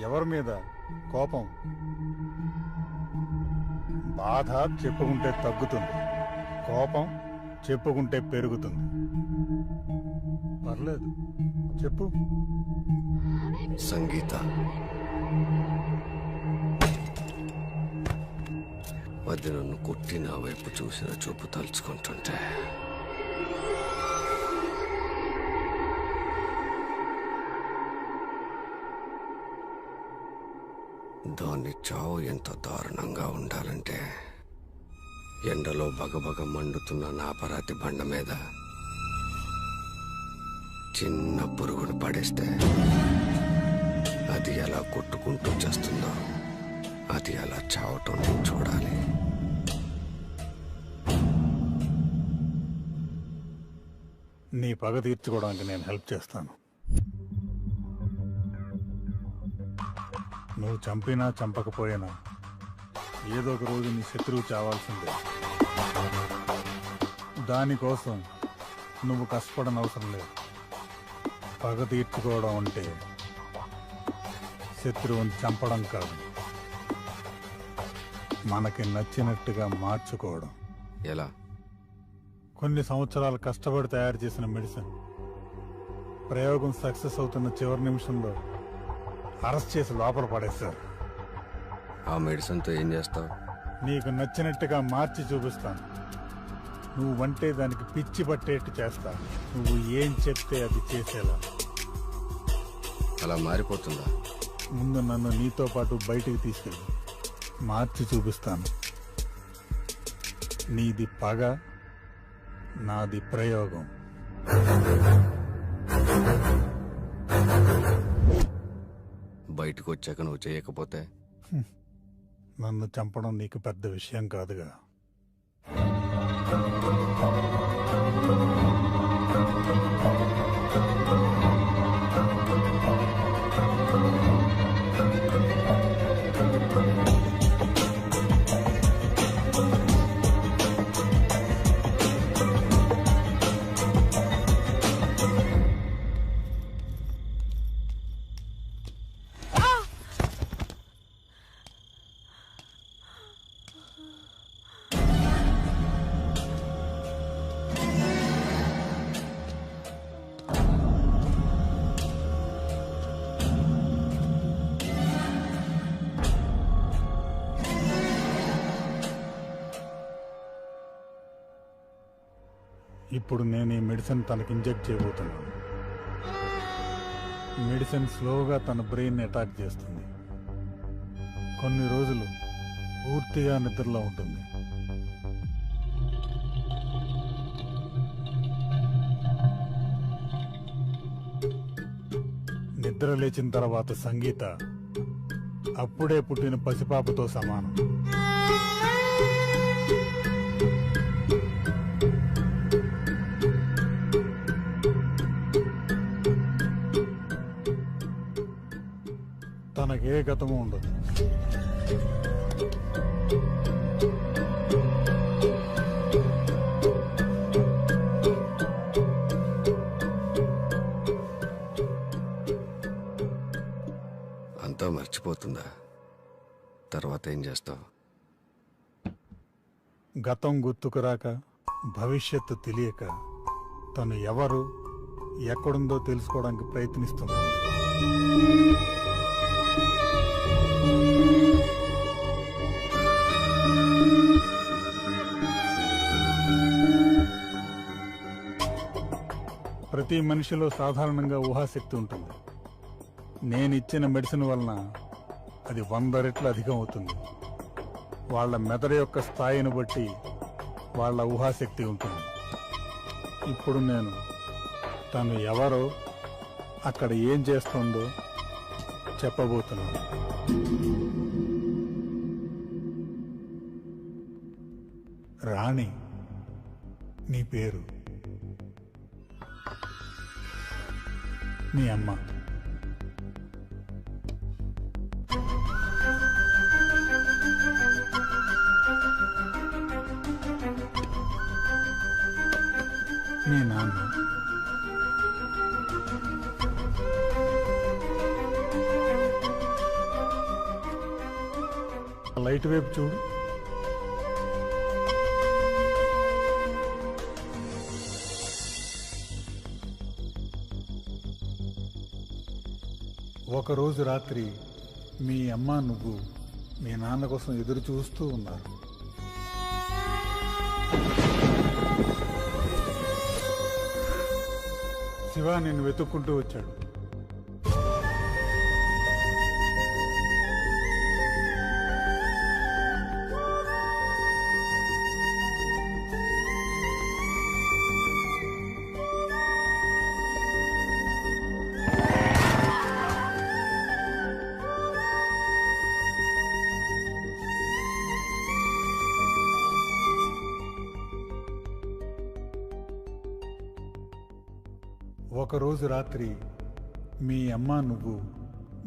ఎవరి మీద కోపం? బాధ చెప్పుకుంటే తగ్గుతుంది, కోపం చెప్పుకుంటే పెరుగుతుంది. పర్లేదు, చెప్పు. సంగీత, అది నన్ను కొట్టి నా వైపు చూసిన చూపు తలుచుకుంటుంటే దాన్ని చావు ఎంత దారుణంగా ఉండాలంటే ఎండలో బగబగ మండుతున్న నా పరాతి బండ మీద చిన్న పురుగును పడేస్తే అది ఎలా కొట్టుకుంటూ చేస్తుందో అది ఎలా చావటం నేను చూడాలి. నీ పగ తీర్చుకోవడానికి నేను హెల్ప్ చేస్తాను. నువ్వు చంపినా చంపకపోయినా ఏదో ఒక రోజు నీ శత్రువు చావాల్సిందే. దానికోసం నువ్వు కష్టపడనవసరం లేదు. పగ తీర్చుకోవడం అంటే శత్రువుని చంపడం కాదు, మనకి నచ్చినట్టుగా మార్చుకోవడం. ఎలా? కొన్ని సంవత్సరాలు కష్టపడి తయారు చేసిన మెడిసిన్ ప్రయోగం సక్సెస్ అవుతున్న చివరి నిమిషంలో అరెస్ట్ చేసి లోపల పడేశారు. ఆ మెడిసిన్తో ఏం చేస్తావు? నీకు నచ్చినట్టుగా మార్చి చూపిస్తాను. నువ్వంటే దానికి పిచ్చి పట్టేట్టు చేస్తాను. నువ్వు ఏం చెప్తే అది చేసేలా. అలా మారిపోతుందా? ముందు నన్ను నీతో పాటు బయటికి తీసుకెళ్ళి మార్చి చూపిస్తాను. నీది పగ, నాది ప్రయోగం. బయటకు వచ్చాక నువ్వు చేయకపోతే? నన్ను చంపడం నీకు పెద్ద విషయం కాదుగా. ఇప్పుడు నేను ఈ మెడిసిన్ తనకి ఇంజెక్ట్ చేయబోతున్నాను. మెడిసిన్ స్లోగా తన బ్రెయిన్ అటాక్ చేస్తుంది. కొన్ని రోజులు పూర్తిగా నిద్రలో ఉంటుంది. నిద్ర లేచిన తర్వాత సంగీత అప్పుడే పుట్టిన పసిపాపతో సమానం. తనకే గతము ఉండదు. అంతా మర్చిపోతుందా? తర్వాత ఏం చేస్తావు? గతం గుర్తుకురాక, భవిష్యత్తు తెలియక తను ఎవరు, ఎక్కడుందో తెలుసుకోవడానికి ప్రయత్నిస్తుంది. ప్రతి మనిషిలో సాధారణంగా ఊహాశక్తి ఉంటుంది. నేనిచ్చిన మెడిసిన్ వలన అది 100 రెట్లు అధికం అవుతుంది. వాళ్ళ మెదడు యొక్క స్థాయిని బట్టి వాళ్ళ ఊహాశక్తి ఉంటుంది. ఇప్పుడు నేను తను ఎవరో అక్కడ ఏం చేస్తుందో చెప్పబోతున్నాను. రాణి నీ పేరు, నీ అమ్మ. మీ నాన్న. లైట్ వైపు చూడు. ఒకరోజు రాత్రి మీ అమ్మ నువ్వు మీ నాన్న కోసం ఎదురు చూస్తూ ఉన్నారు. శివ నిన్ను వెతుక్కుంటూ వచ్చాడు. ఒకరోజు రాత్రి మీ అమ్మ నువ్వు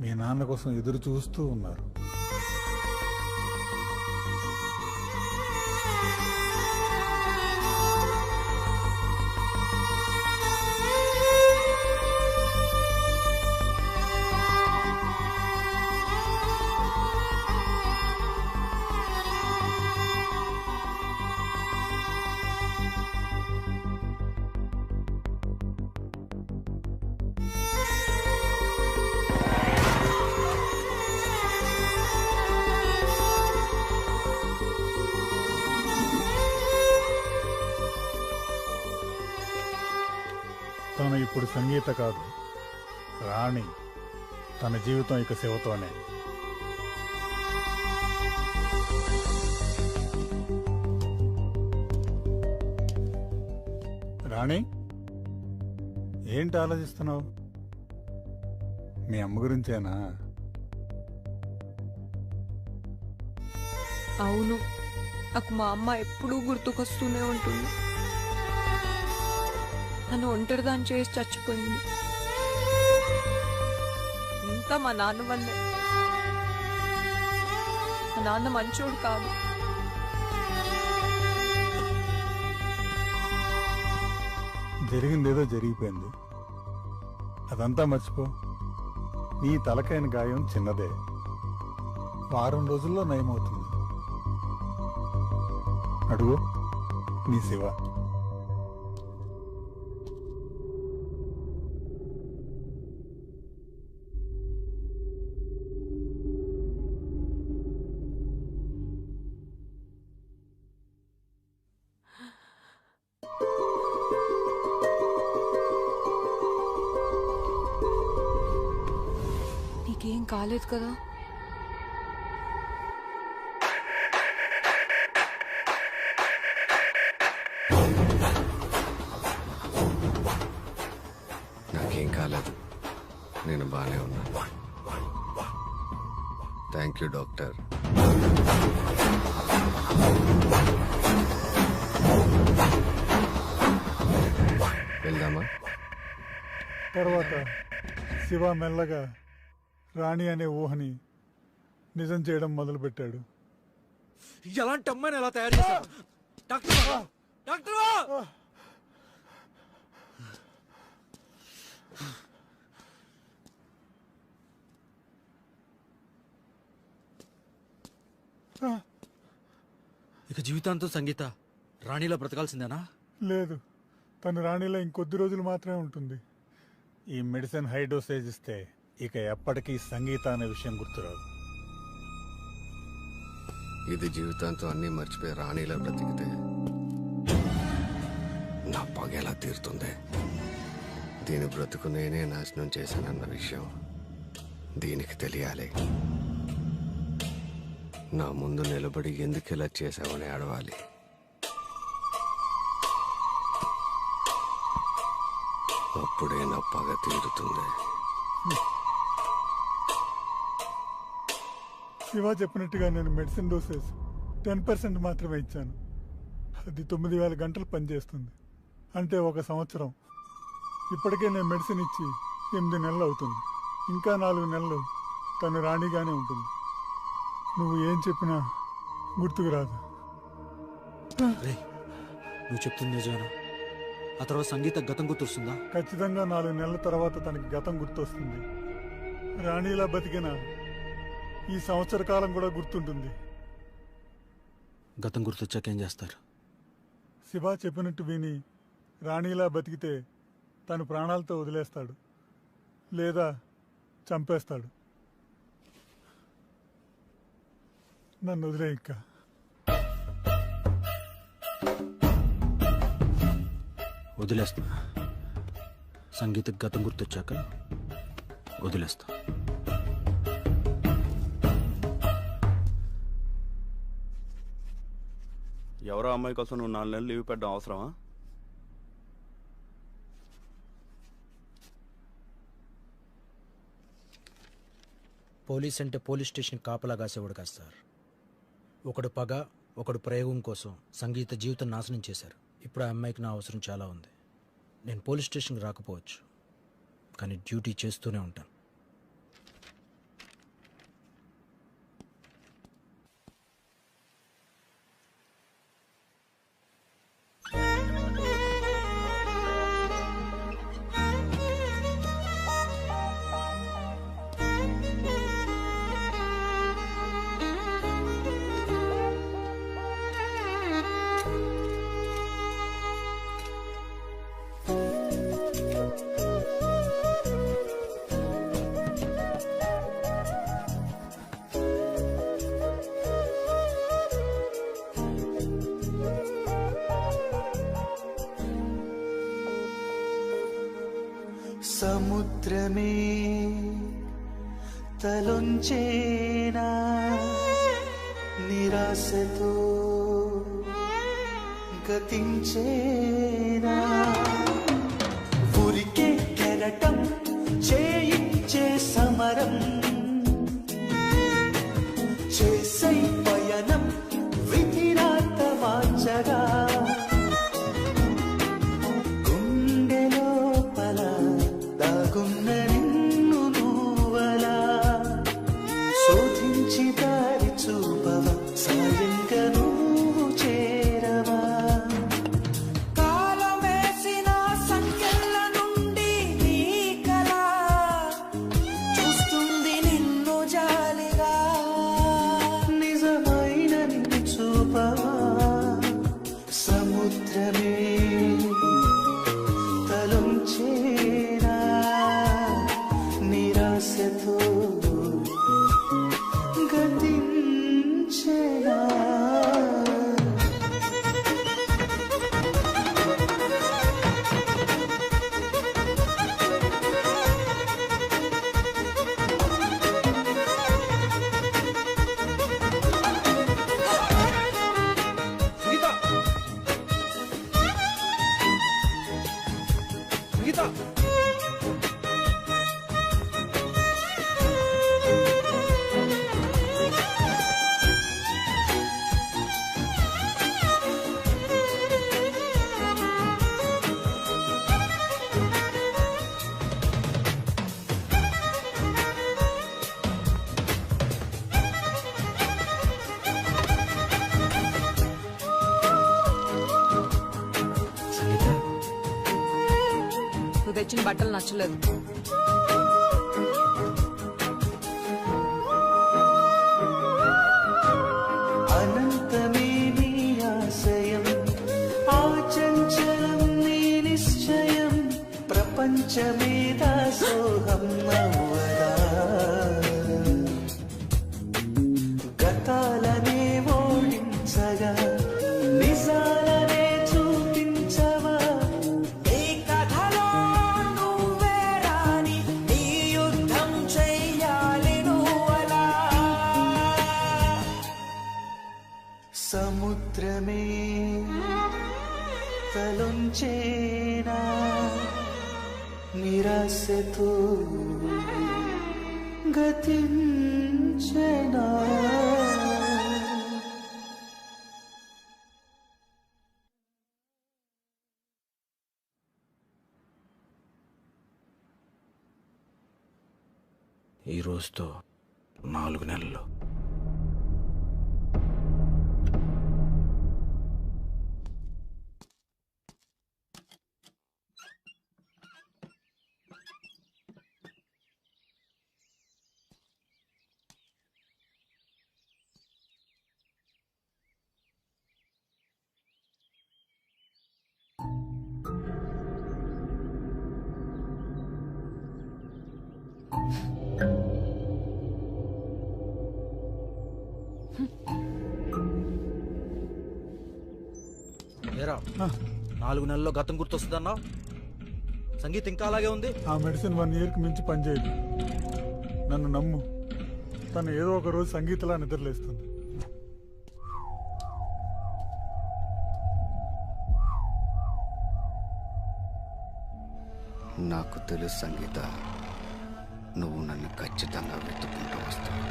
మీ నాన్న కోసం ఎదురు చూస్తూ ఉన్నారు. తను ఇప్పుడు సంగీత కాదు, రాణి. తన జీవితం ఇక శివతోనే. రాణి, ఏంటి ఆలోచిస్తున్నావు? మీ అమ్మ గురించేనా? అవును, నాకు మా అమ్మ ఎప్పుడూ గుర్తుకొస్తూనే ఉంటుంది. నన్ను ఒంటరిదాన్ని చేసి చచ్చిపోయింది. ఇంత మా నాన్న వల్లే. మా నాన్న మంచోడు కాదు. జరిగిందేదో జరిగిపోయింది, అదంతా మర్చిపో. నీ తలకైన గాయం చిన్నదే, వారం రోజుల్లో నయమవుతుంది. అడుగు, నీ శివ. నీకేం కాలేదు కదా? నాకేం కాలేదు, నేను బాగానే ఉన్నాను. Thank you doctor. వెళ్దామా? తర్వాత శివ మెల్లగా రాణి అనే ఊహని నిజం చేయడం మొదలుపెట్టాడు. ఎలాంటి అమ్మాయిని ఎలా తయారు చేశారు డాక్టర్? డాక్టర్ ఇక జీవితాంతం సంగీత రాణిలా బ్రతకాల్సిందేనా? లేదు, తను రాణిలో ఇంకొద్ది రోజులు మాత్రమే ఉంటుంది. ఈ మెడిసిన్ హై డోసేజ్ ఇస్తే ఇక ఎప్పటికీ సంగీత అనే విషయం గుర్తురాదు. ఇది జీవితాంతం అన్నీ మర్చిపోయి రాణిలా బ్రతికితే నా పగ ఎలా తీరుతుంది? దీని బ్రతుకు నేనే నాశనం చేశానన్న విషయం దీనికి తెలియాలి. నా ముందు నిలబడి ఎందుకు ఇలా చేశావని అడవాలి. అప్పుడే నా పగ తీరుతుంది. శివ చెప్పినట్టుగా నేను మెడిసిన్ డోసేజ్ 10% మాత్రమే ఇచ్చాను. అది 9000 గంటలు పనిచేస్తుంది, అంటే 1 సంవత్సరం. ఇప్పటికే నేను మెడిసిన్ ఇచ్చి 8 నెలలు అవుతుంది. ఇంకా 4 నెలలు తను రాణిగానే ఉంటుంది. నువ్వు ఏం చెప్పినా గుర్తుకు రాదు. నువ్వు చెప్తుంది నిజమేనా? ఆ తర్వాత సంగీత గతం గుర్తొస్తుందా? ఖచ్చితంగా 4 నెలల తర్వాత తనకి గతం గుర్తొస్తుంది. రాణిలా బతికిన ఈ సంవత్సర కాలం కూడా గుర్తుంటుంది. గతం గుర్తొచ్చాక ఏం చేస్తారు? శివ చెప్పినట్టు విని రాణిలా బతికితే తను ప్రాణాలతో వదిలేస్తాడు, లేదా చంపేస్తాడు. నన్ను వదిలే ఇంకా. వదిలేస్తా. సంగీతకు గతం గుర్తొచ్చాక వదిలేస్తా. ఎవరో అమ్మాయి కోసం నువ్వు 4 నెలలు లీవ్ పెట్టడం అవసరమా? పోలీస్ అంటే పోలీస్ స్టేషన్ కాపలా కాసేవాడు కాదు సార్. ఒకడు పగ, ఒకడు ప్రయోగం కోసం సంగీత జీవితం నాశనం చేశారు. ఇప్పుడు ఆ అమ్మాయికి నా అవసరం చాలా ఉంది. నేను పోలీస్ స్టేషన్కి రాకపోవచ్చు, కానీ డ్యూటీ చేస్తూనే ఉంటాను. సముద్రమే తలొంచేనా నిరాశతో గతించేనా ఊరికే కెరటం చేయించే సమరం చేసై పయనం విధిరాత మార్చగా గున్న నిన్ను నువ్వలా శోధించి దారి చూపవా సాయంగా నువ్వు చేరవా కాలమేసిన సంఖ్యల నుండి నీ కళ చూస్తుంది నిన్ను జాలిగా నిజమైన నిన్ను చూపవా సముద్రమే తలొంచే నిరాశతో గతించేనా తెచ్చిన బట్టలు నచ్చలేదు. అనంతమే నీ ఆశయం ఆచంచలం నీ నిశ్చయం ప్రపంచమే దాసోహం అవ్వదా గతాలనే ఓడించగా నిజాలనే చూపించవా ఈ కథలో నువ్వే రాని నీ యుద్ధం చెయ్యాలి నువ్వలా నిరాశతో గతించెనా ఈ రోజుతో 4 నెలలు. ఏరా 4 నెలల్లో గతం గుర్తొస్తుందన్నా? సంగీత్ ఇంకా అలాగే ఉంది. ఆ మెడిసిన్ 1 ఇయర్కి మించి పనిచేయదు. నన్ను నమ్ము, తను ఏదో ఒక రోజు సంగీతలా నిద్రలేస్తుంది. నాకు తెలుసు సంగీత, నువ్వు నన్ను ఖచ్చితంగా వెతుక్కుంటూ వస్తావు.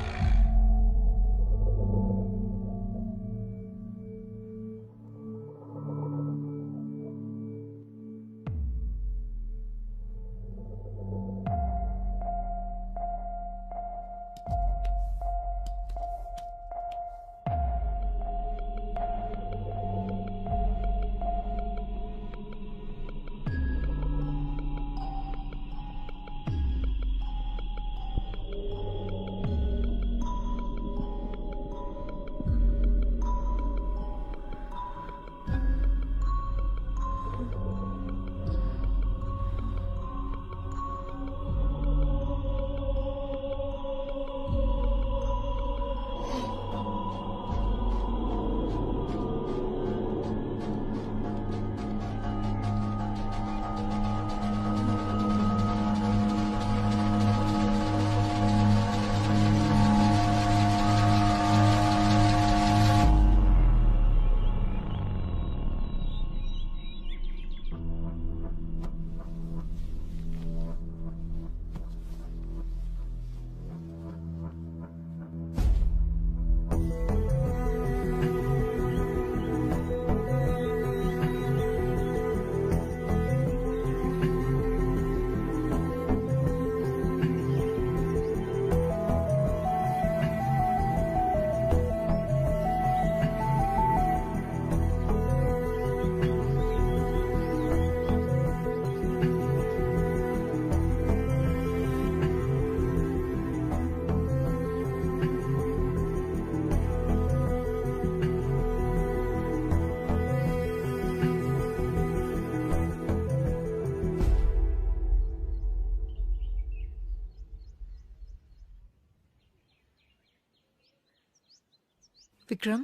విక్రమ్,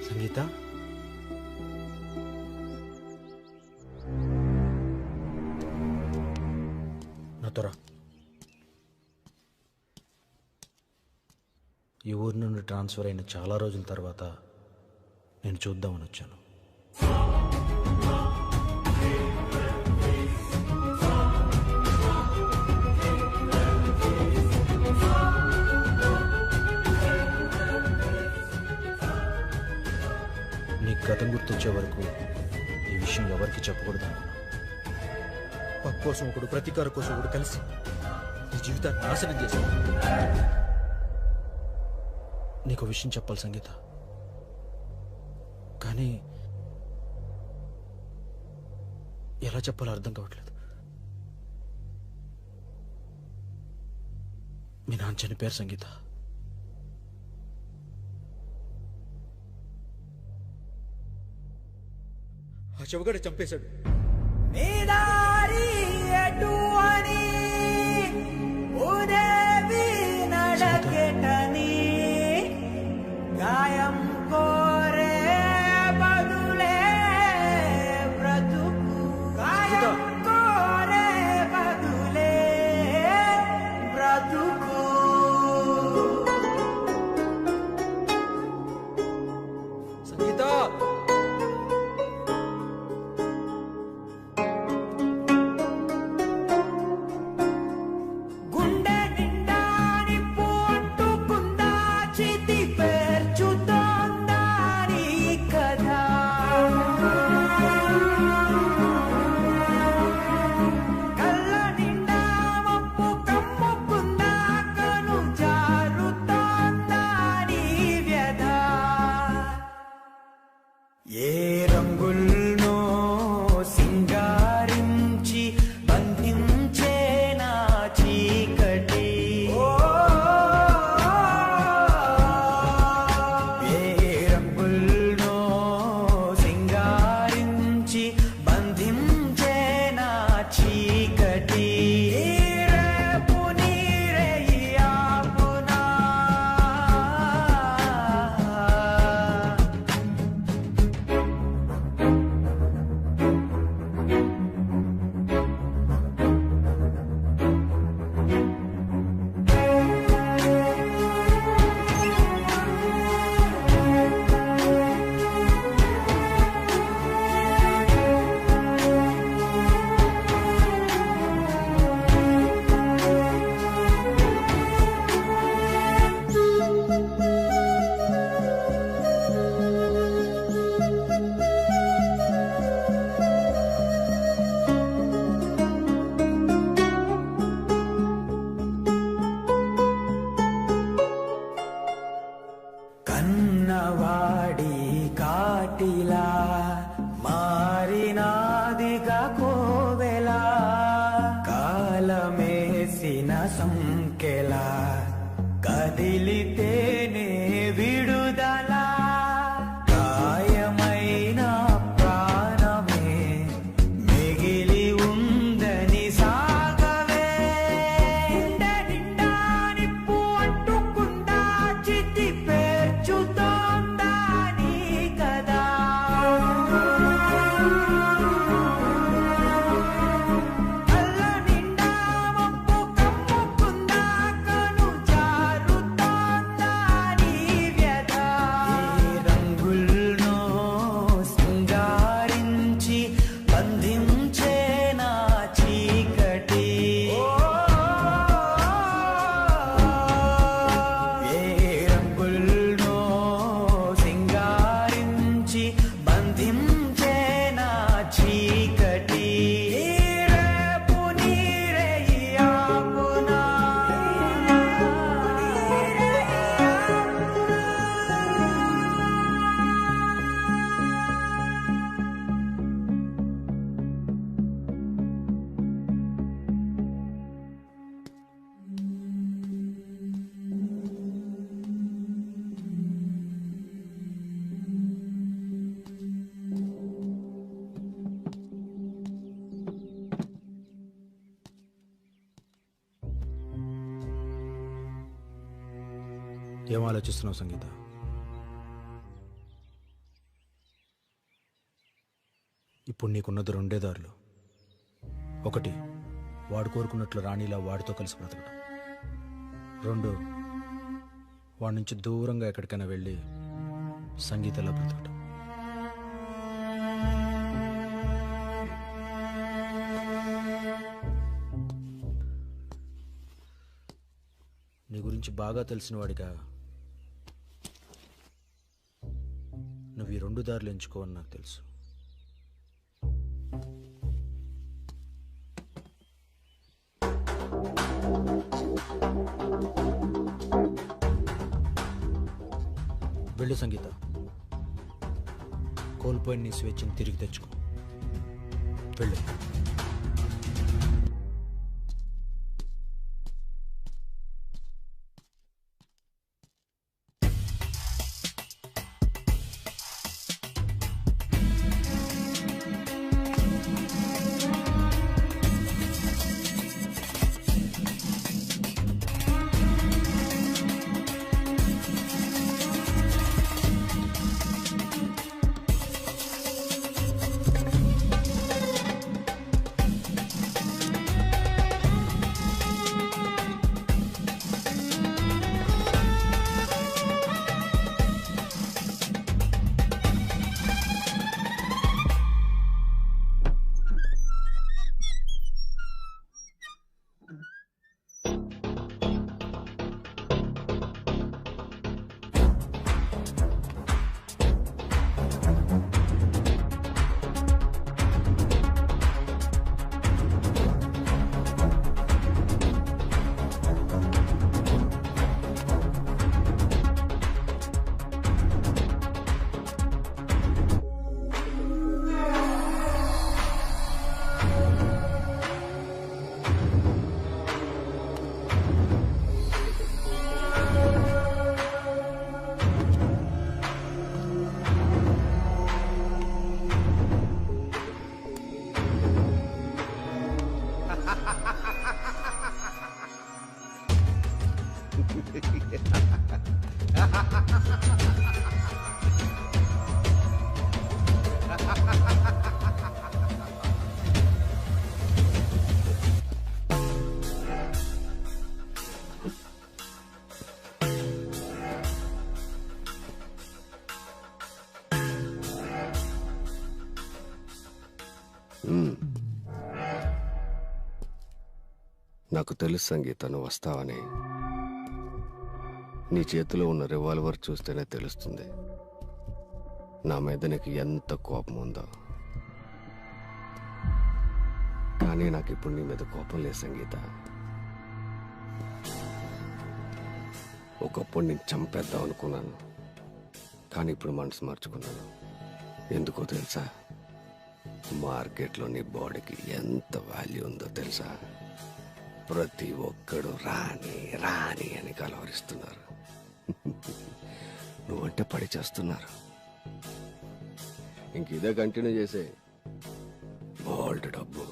సంగీత, నాతోరా. ఈ ఊరి నుండి ట్రాన్స్ఫర్ అయిన చాలా రోజుల తర్వాత నేను చూద్దామని వచ్చాను. నీకు గతం గుర్తొచ్చే వరకు ఈ విషయం ఎవరికి చెప్పకూడదు అనుకున్నా. పక్క కోసం ఒకడు, ప్రతీకార కోసం ఒకడు కలిసి నీ జీవితాన్ని నాశనం చేశాడు. నీకు విషయం చెప్పాలి సంగీత, కానీ ఎలా చెప్పాలో అర్థం కావట్లేదు. మీ నాన్న చనిపోయారు సంగీత. ఆ చెవగడ చంపేశాడు. గాయం కోరే బదులే బ్రతుకు, గాయం కోరే బదులే బ్రతుకు. సంగీత రంగుల్నో సింగారించి బంధించే నా చీకటి ఏ రంగుల్నో సింగారించి బంధించే నా చీకటి రేపు నీరేయాపునా కన్నవాడి కాటిలా మారినాదిగా కోవెలా కాలమేసిన సంకెలా కదిలితేనే విడుదల గాయమైన ప్రాణమే మిగిలి ఉందని సాగవే నిండా నిప్పు అంటుకుందా చితి పేర్చుతోందా నీ కదా కళ్ళ నిండా మబ్బు కమ్ముకుందా కను జారుతోందా నీ వ్యధ ఈ రంగుల్నో సింగారించి బంధించే నా చీకటి ఏ రంగుల్నో సింగారించి బంధించే నా చీకటి రేపు నీరేయాపునా ఏం ఆలోచిస్తున్నావు సంగీత? ఇప్పుడు నీకున్నది రెండే దారులు. ఒకటి, వాడు కోరుకున్నట్లు రాణిలా వాడితో కలిసి బ్రతకడం. రెండు, వాడి నుంచి దూరంగా ఎక్కడికైనా వెళ్ళి సంగీతలా బ్రతకడం. నీ గురించి బాగా తెలిసిన వాడిగా నువ్వు ఈ రెండు దారులు ఎంచుకోవని నాకు తెలుసు. వెళ్ళు సంగీత, కోల్పోయిన నీ స్వేచ్ఛను తిరిగి తెచ్చుకో. వెళ్ళు. నాకు తెలుసు సంగీత నువ్వు వస్తావని. నీ చేతిలో ఉన్న రివాల్వర్ చూస్తేనే తెలుస్తుంది నా మీద నీకు ఎంత కోపం ఉందో. కానీ నాకు ఇప్పుడు నీ మీద కోపం లేదు సంగీత. ఒకప్పుడు నేను చంపేద్దాం అనుకున్నాను, కానీ ఇప్పుడు మనసు మార్చుకున్నాను. ఎందుకో తెలుసా? మార్కెట్లో నీ బాడీకి ఎంత వాల్యూ ఉందో తెలుసా? ప్రతి ఒక్కడు రాణి రాణి అని కలవరిస్తున్నారు. నువ్వంటే పడి చేస్తున్నారు. ఇంక ఇదే కంటిన్యూ చేసే. బోల్డ్ డబ్బు.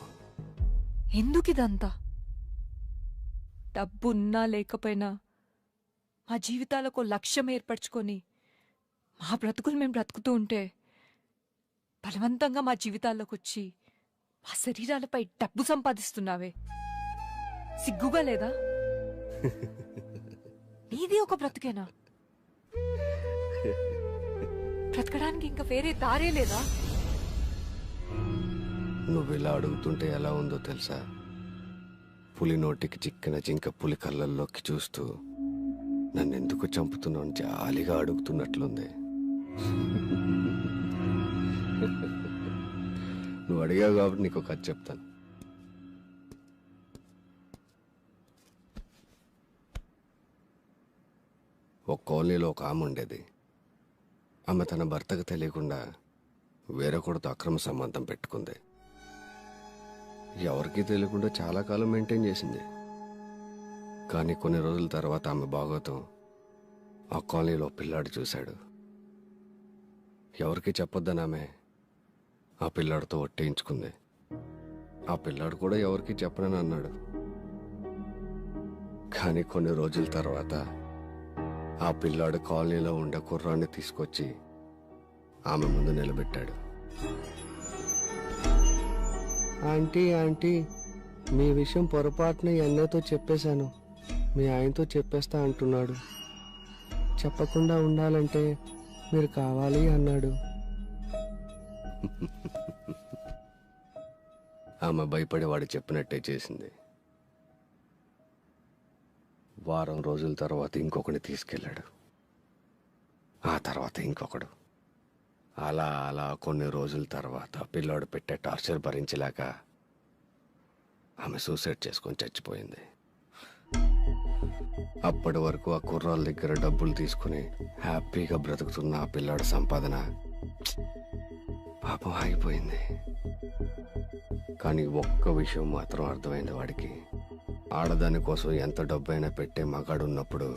ఎందుకు ఇదంతా? డబ్బు ఉన్నా లేకపోయినా మా జీవితాలకు లక్ష్యం ఏర్పరచుకొని మా బ్రతుకులు మేము బ్రతుకుతూ ఉంటే బలవంతంగా మా జీవితాల్లోకి వచ్చి మా శరీరాలపై డబ్బు సంపాదిస్తున్నావే, సిగ్గుగా లేదా? నీది ఒక బ్రతుకేనా? బ్రతకడానికి ఇంకా వేరే దారే లేదా? నువ్వు ఇలా అడుగుతుంటే ఎలా ఉందో తెలుసా? పులి నోటికి చిక్కిన జింక పులి కళ్ళల్లోకి చూస్తూ నన్ను ఎందుకు చంపుతున్నావు జాలిగా అడుగుతున్నట్లుంది. నువ్వు అడిగావు కాబట్టి నీకు ఒక కథ చెప్తాను. ఒక కాలనీలో ఒక ఆమె ఉండేది. ఆమె తన భర్తకు తెలియకుండా వేరొకడితో అక్రమ సంబంధం పెట్టుకుంది. ఎవరికీ తెలియకుండా చాలా కాలం మెయింటైన్ చేసింది. కానీ కొన్ని రోజుల తర్వాత ఆమె బాగోతం ఆ కాలనీలో పిల్లాడు చూశాడు. ఎవరికి చెప్పొద్దని ఆమె ఆ పిల్లాడితో ఒట్టేయించుకుంది. ఆ పిల్లాడు కూడా ఎవరికి చెప్పనని అన్నాడు. కానీ కొన్ని రోజుల తర్వాత ఆ పిల్లాడు కాలనీలో ఉండే కుర్రాన్ని తీసుకొచ్చి ఆమె ముందు నిలబెట్టాడు. ఆంటీ ఆంటీ, మీ విషయం పొరపాటున అన్నయ్యతో చెప్పేశాను, మీ ఆయనతో చెప్పేస్తా అంటున్నాడు. చెప్పకుండా ఉండాలంటే మీరు కావాలి అన్నాడు. ఆమె భయపడి వాడు చెప్పినట్టే చేసింది. వారం రోజుల తర్వాత ఇంకొకటి తీసుకెళ్ళాడు. ఆ తర్వాత ఇంకొకడు. అలా అలా కొన్ని రోజుల తర్వాత పిల్లాడు పెట్టే టార్చర్ భరించలేక ఆమె సూసైడ్ చేసుకొని చచ్చిపోయింది. అప్పటి వరకు ఆ కుర్రాళ్ళ దగ్గర డబ్బులు తీసుకుని హ్యాపీగా బ్రతుకుతున్న ఆ పిల్లాడు సంపాదన పాపం ఆగిపోయింది. కానీ ఒక్క విషయం మాత్రం అర్థమైంది వాడికి. ఆడదాని కోసం ఎంత డబ్బైనా పెట్టే మగాడు ఉన్నప్పుడు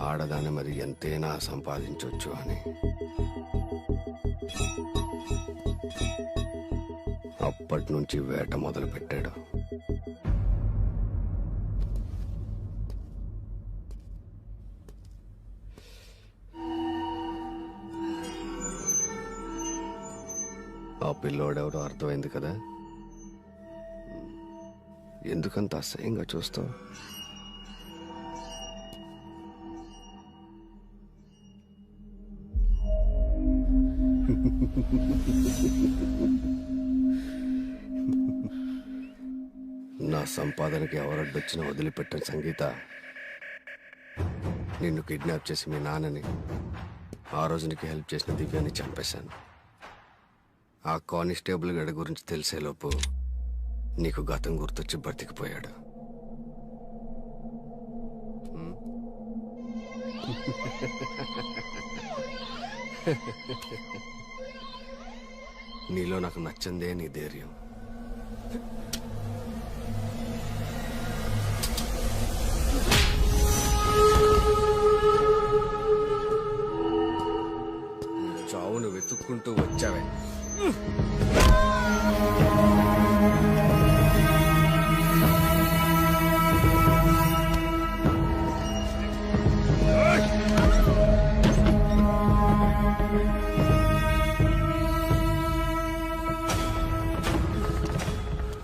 ఆడదాన్ని మరి ఎంతైనా సంపాదించవచ్చు అని. అప్పటి నుంచి వేట మొదలు పెట్టాడు. ఆ పిల్లోడెవరో అర్థమైంది కదా? ఎందుకంత అసహ్యంగా చూస్తావు? నా సంపాదనకి ఎవరడ్డొచ్చినా వదిలిపెట్టిన సంగీత, నిన్ను కిడ్నాప్ చేసి మీ నాన్నని, ఆ రోజు నీకు హెల్ప్ చేసిన దివ్యాన్ని చంపేశాను. ఆ కానిస్టేబుల్ గడి గురించి తెలిసేలోపు నీకు గతం గుర్తొచ్చి బ్రతికిపోయాడు. నీలో నాకు నచ్చిందే నీ ధైర్యం. చావును వెతుక్కుంటూ వచ్చావే.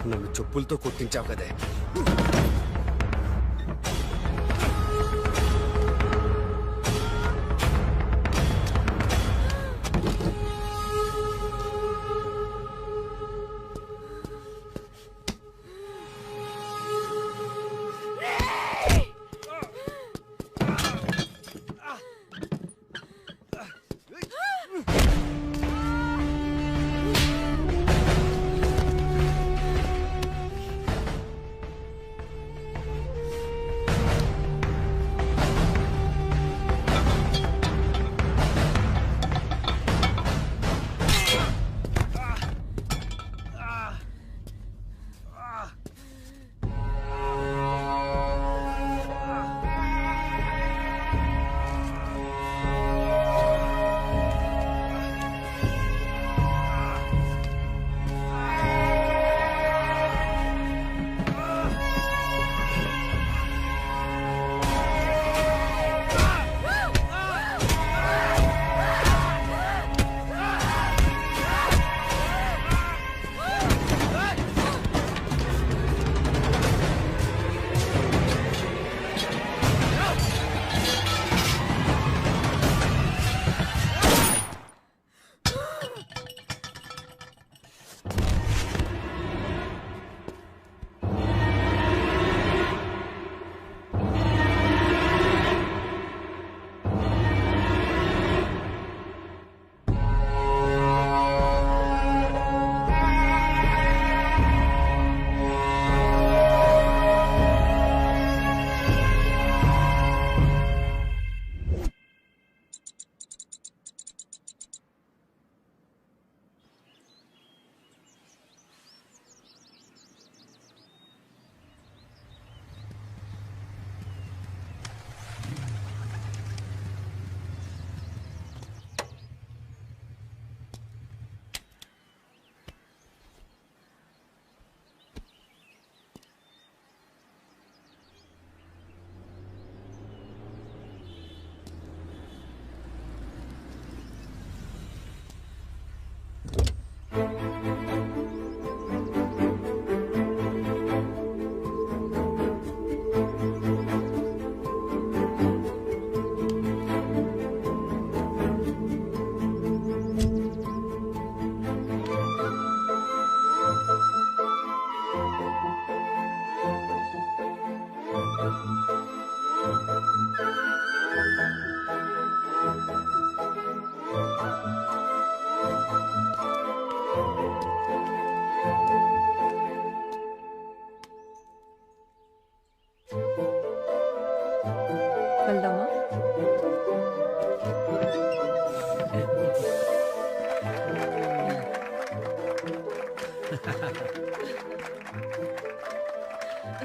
నన్ను చెప్పులతో కొట్టించావు కదే.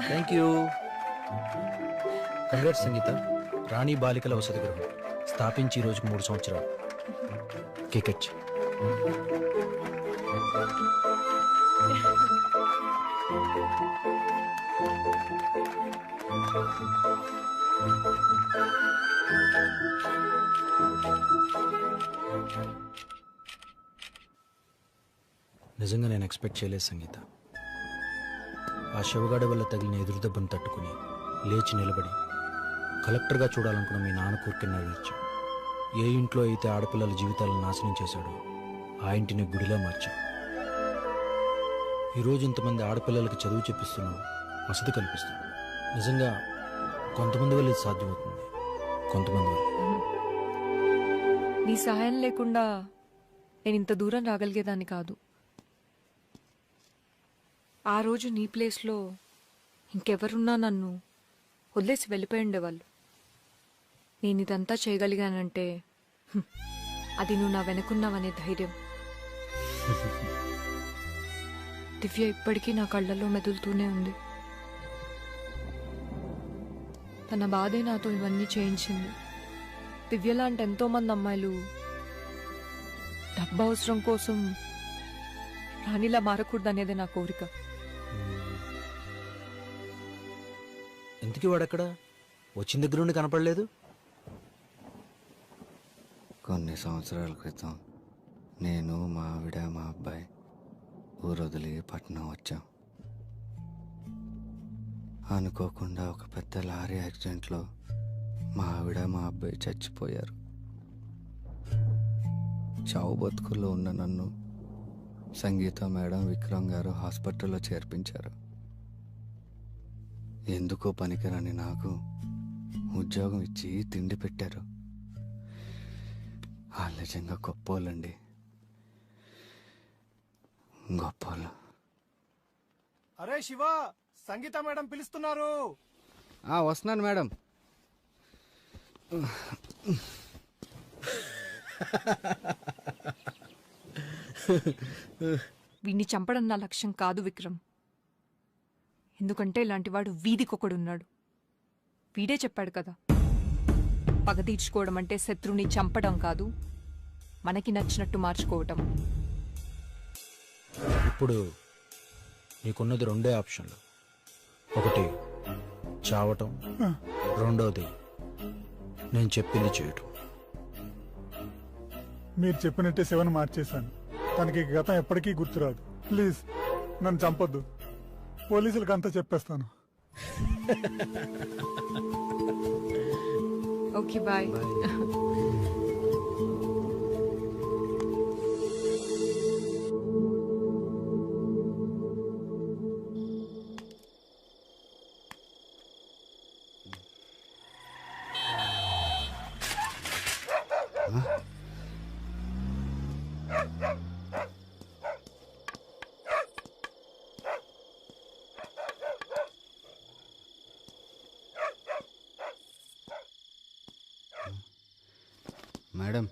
Thank you. కంగ్రాట్స్ సంగీత. రాణి బాలికల వసతి గృహం స్థాపించి ఈ రోజుకు 3 సంవత్సరాలు. కేకెచ్. నిజంగా నేను ఎక్స్పెక్ట్ చేయలేదు సంగీత. ఆ శవగాడ వల్ల తగిలిన ఎదురుదెబ్బను తట్టుకుని లేచి నిలబడి కలెక్టర్గా చూడాలనుకున్న మీ నాన్న కోరిక నెరవేర్చాం. ఏ ఇంట్లో అయితే ఆడపిల్లల జీవితాలను నాశనం చేశాడో ఆ ఇంటిని గుడిలా మార్చాం. ఈరోజు ఇంతమంది ఆడపిల్లలకి చదువు చెప్పిస్తున్నావు, వసతి కల్పిస్తున్నావు. నిజంగా కొంతమంది వల్ల ఇది సాధ్యమవుతుంది, కొంతమంది వల్ల. నీ సహాయం లేకుండా నేను ఇంత దూరం రాగలిగేదాన్ని కాదు. ఆ రోజు నీ ప్లేస్లో ఇంకెవరున్నా నన్ను వదిలేసి వెళ్ళిపోయి ఉండేవాళ్ళు. నేను ఇదంతా చేయగలిగానంటే అది నువ్వు నా వెనుకున్నావనే ధైర్యం. దివ్య ఇప్పటికీ నా కళ్ళల్లో మెదులుతూనే ఉంది. తన బాధే నాతో ఇవన్నీ చేయించింది. దివ్య లాంటి ఎంతోమంది అమ్మాయిలు డబ్బు అవసరం కోసం రాణిలా మారకూడదనేదే నా కోరిక. ఎందుకు వాడక్కడ వచ్చిన దగ్గర నుండి కనపడలేదు? కొన్ని సంవత్సరాల క్రితం నేను, మా ఆవిడ, మా అబ్బాయి ఊరు వదిలి పట్నం వచ్చాం. అనుకోకుండా ఒక పెద్ద లారీ యాక్సిడెంట్లో మా ఆవిడ, మా అబ్బాయి చచ్చిపోయారు. చావు బతుకుల్లో ఉన్న నన్ను సంగీత మేడం, విక్రమ్ గారు హాస్పిటల్లో చేర్పించారు. ఎందుకో పనికిరాని నాకు ఉద్యోగం ఇచ్చి తిండి పెట్టారు. వాళ్ళు నిజంగా గొప్పోళ్ళండి, గొప్పోళ్ళు. అరే శివ, సంగీత మేడం పిలుస్తున్నారు. వస్తున్నాను మేడం. వీడిని చంపడం నా లక్ష్యం కాదు విక్రమ్. ఎందుకంటే ఇలాంటివాడు వీధికొకడున్నాడు. వీడే చెప్పాడు కదా, పగ తీర్చుకోవడం అంటే శత్రువుని చంపడం కాదు, మనకి నచ్చినట్టు మార్చుకోవటం. ఇప్పుడు నీకున్నది 2 ఆప్షన్లు. ఒకటి చావటం, రెండోది నేను చెప్పింది చేయటం. మీరు చెప్పినట్టే శివను మార్చేశాను. తనకి గతం ఎప్పటికీ గుర్తురాదు. ప్లీజ్ నన్ను చంపొద్దు. పోలీసులకు అంతా చెప్పేస్తాను. Okay bye. మేడం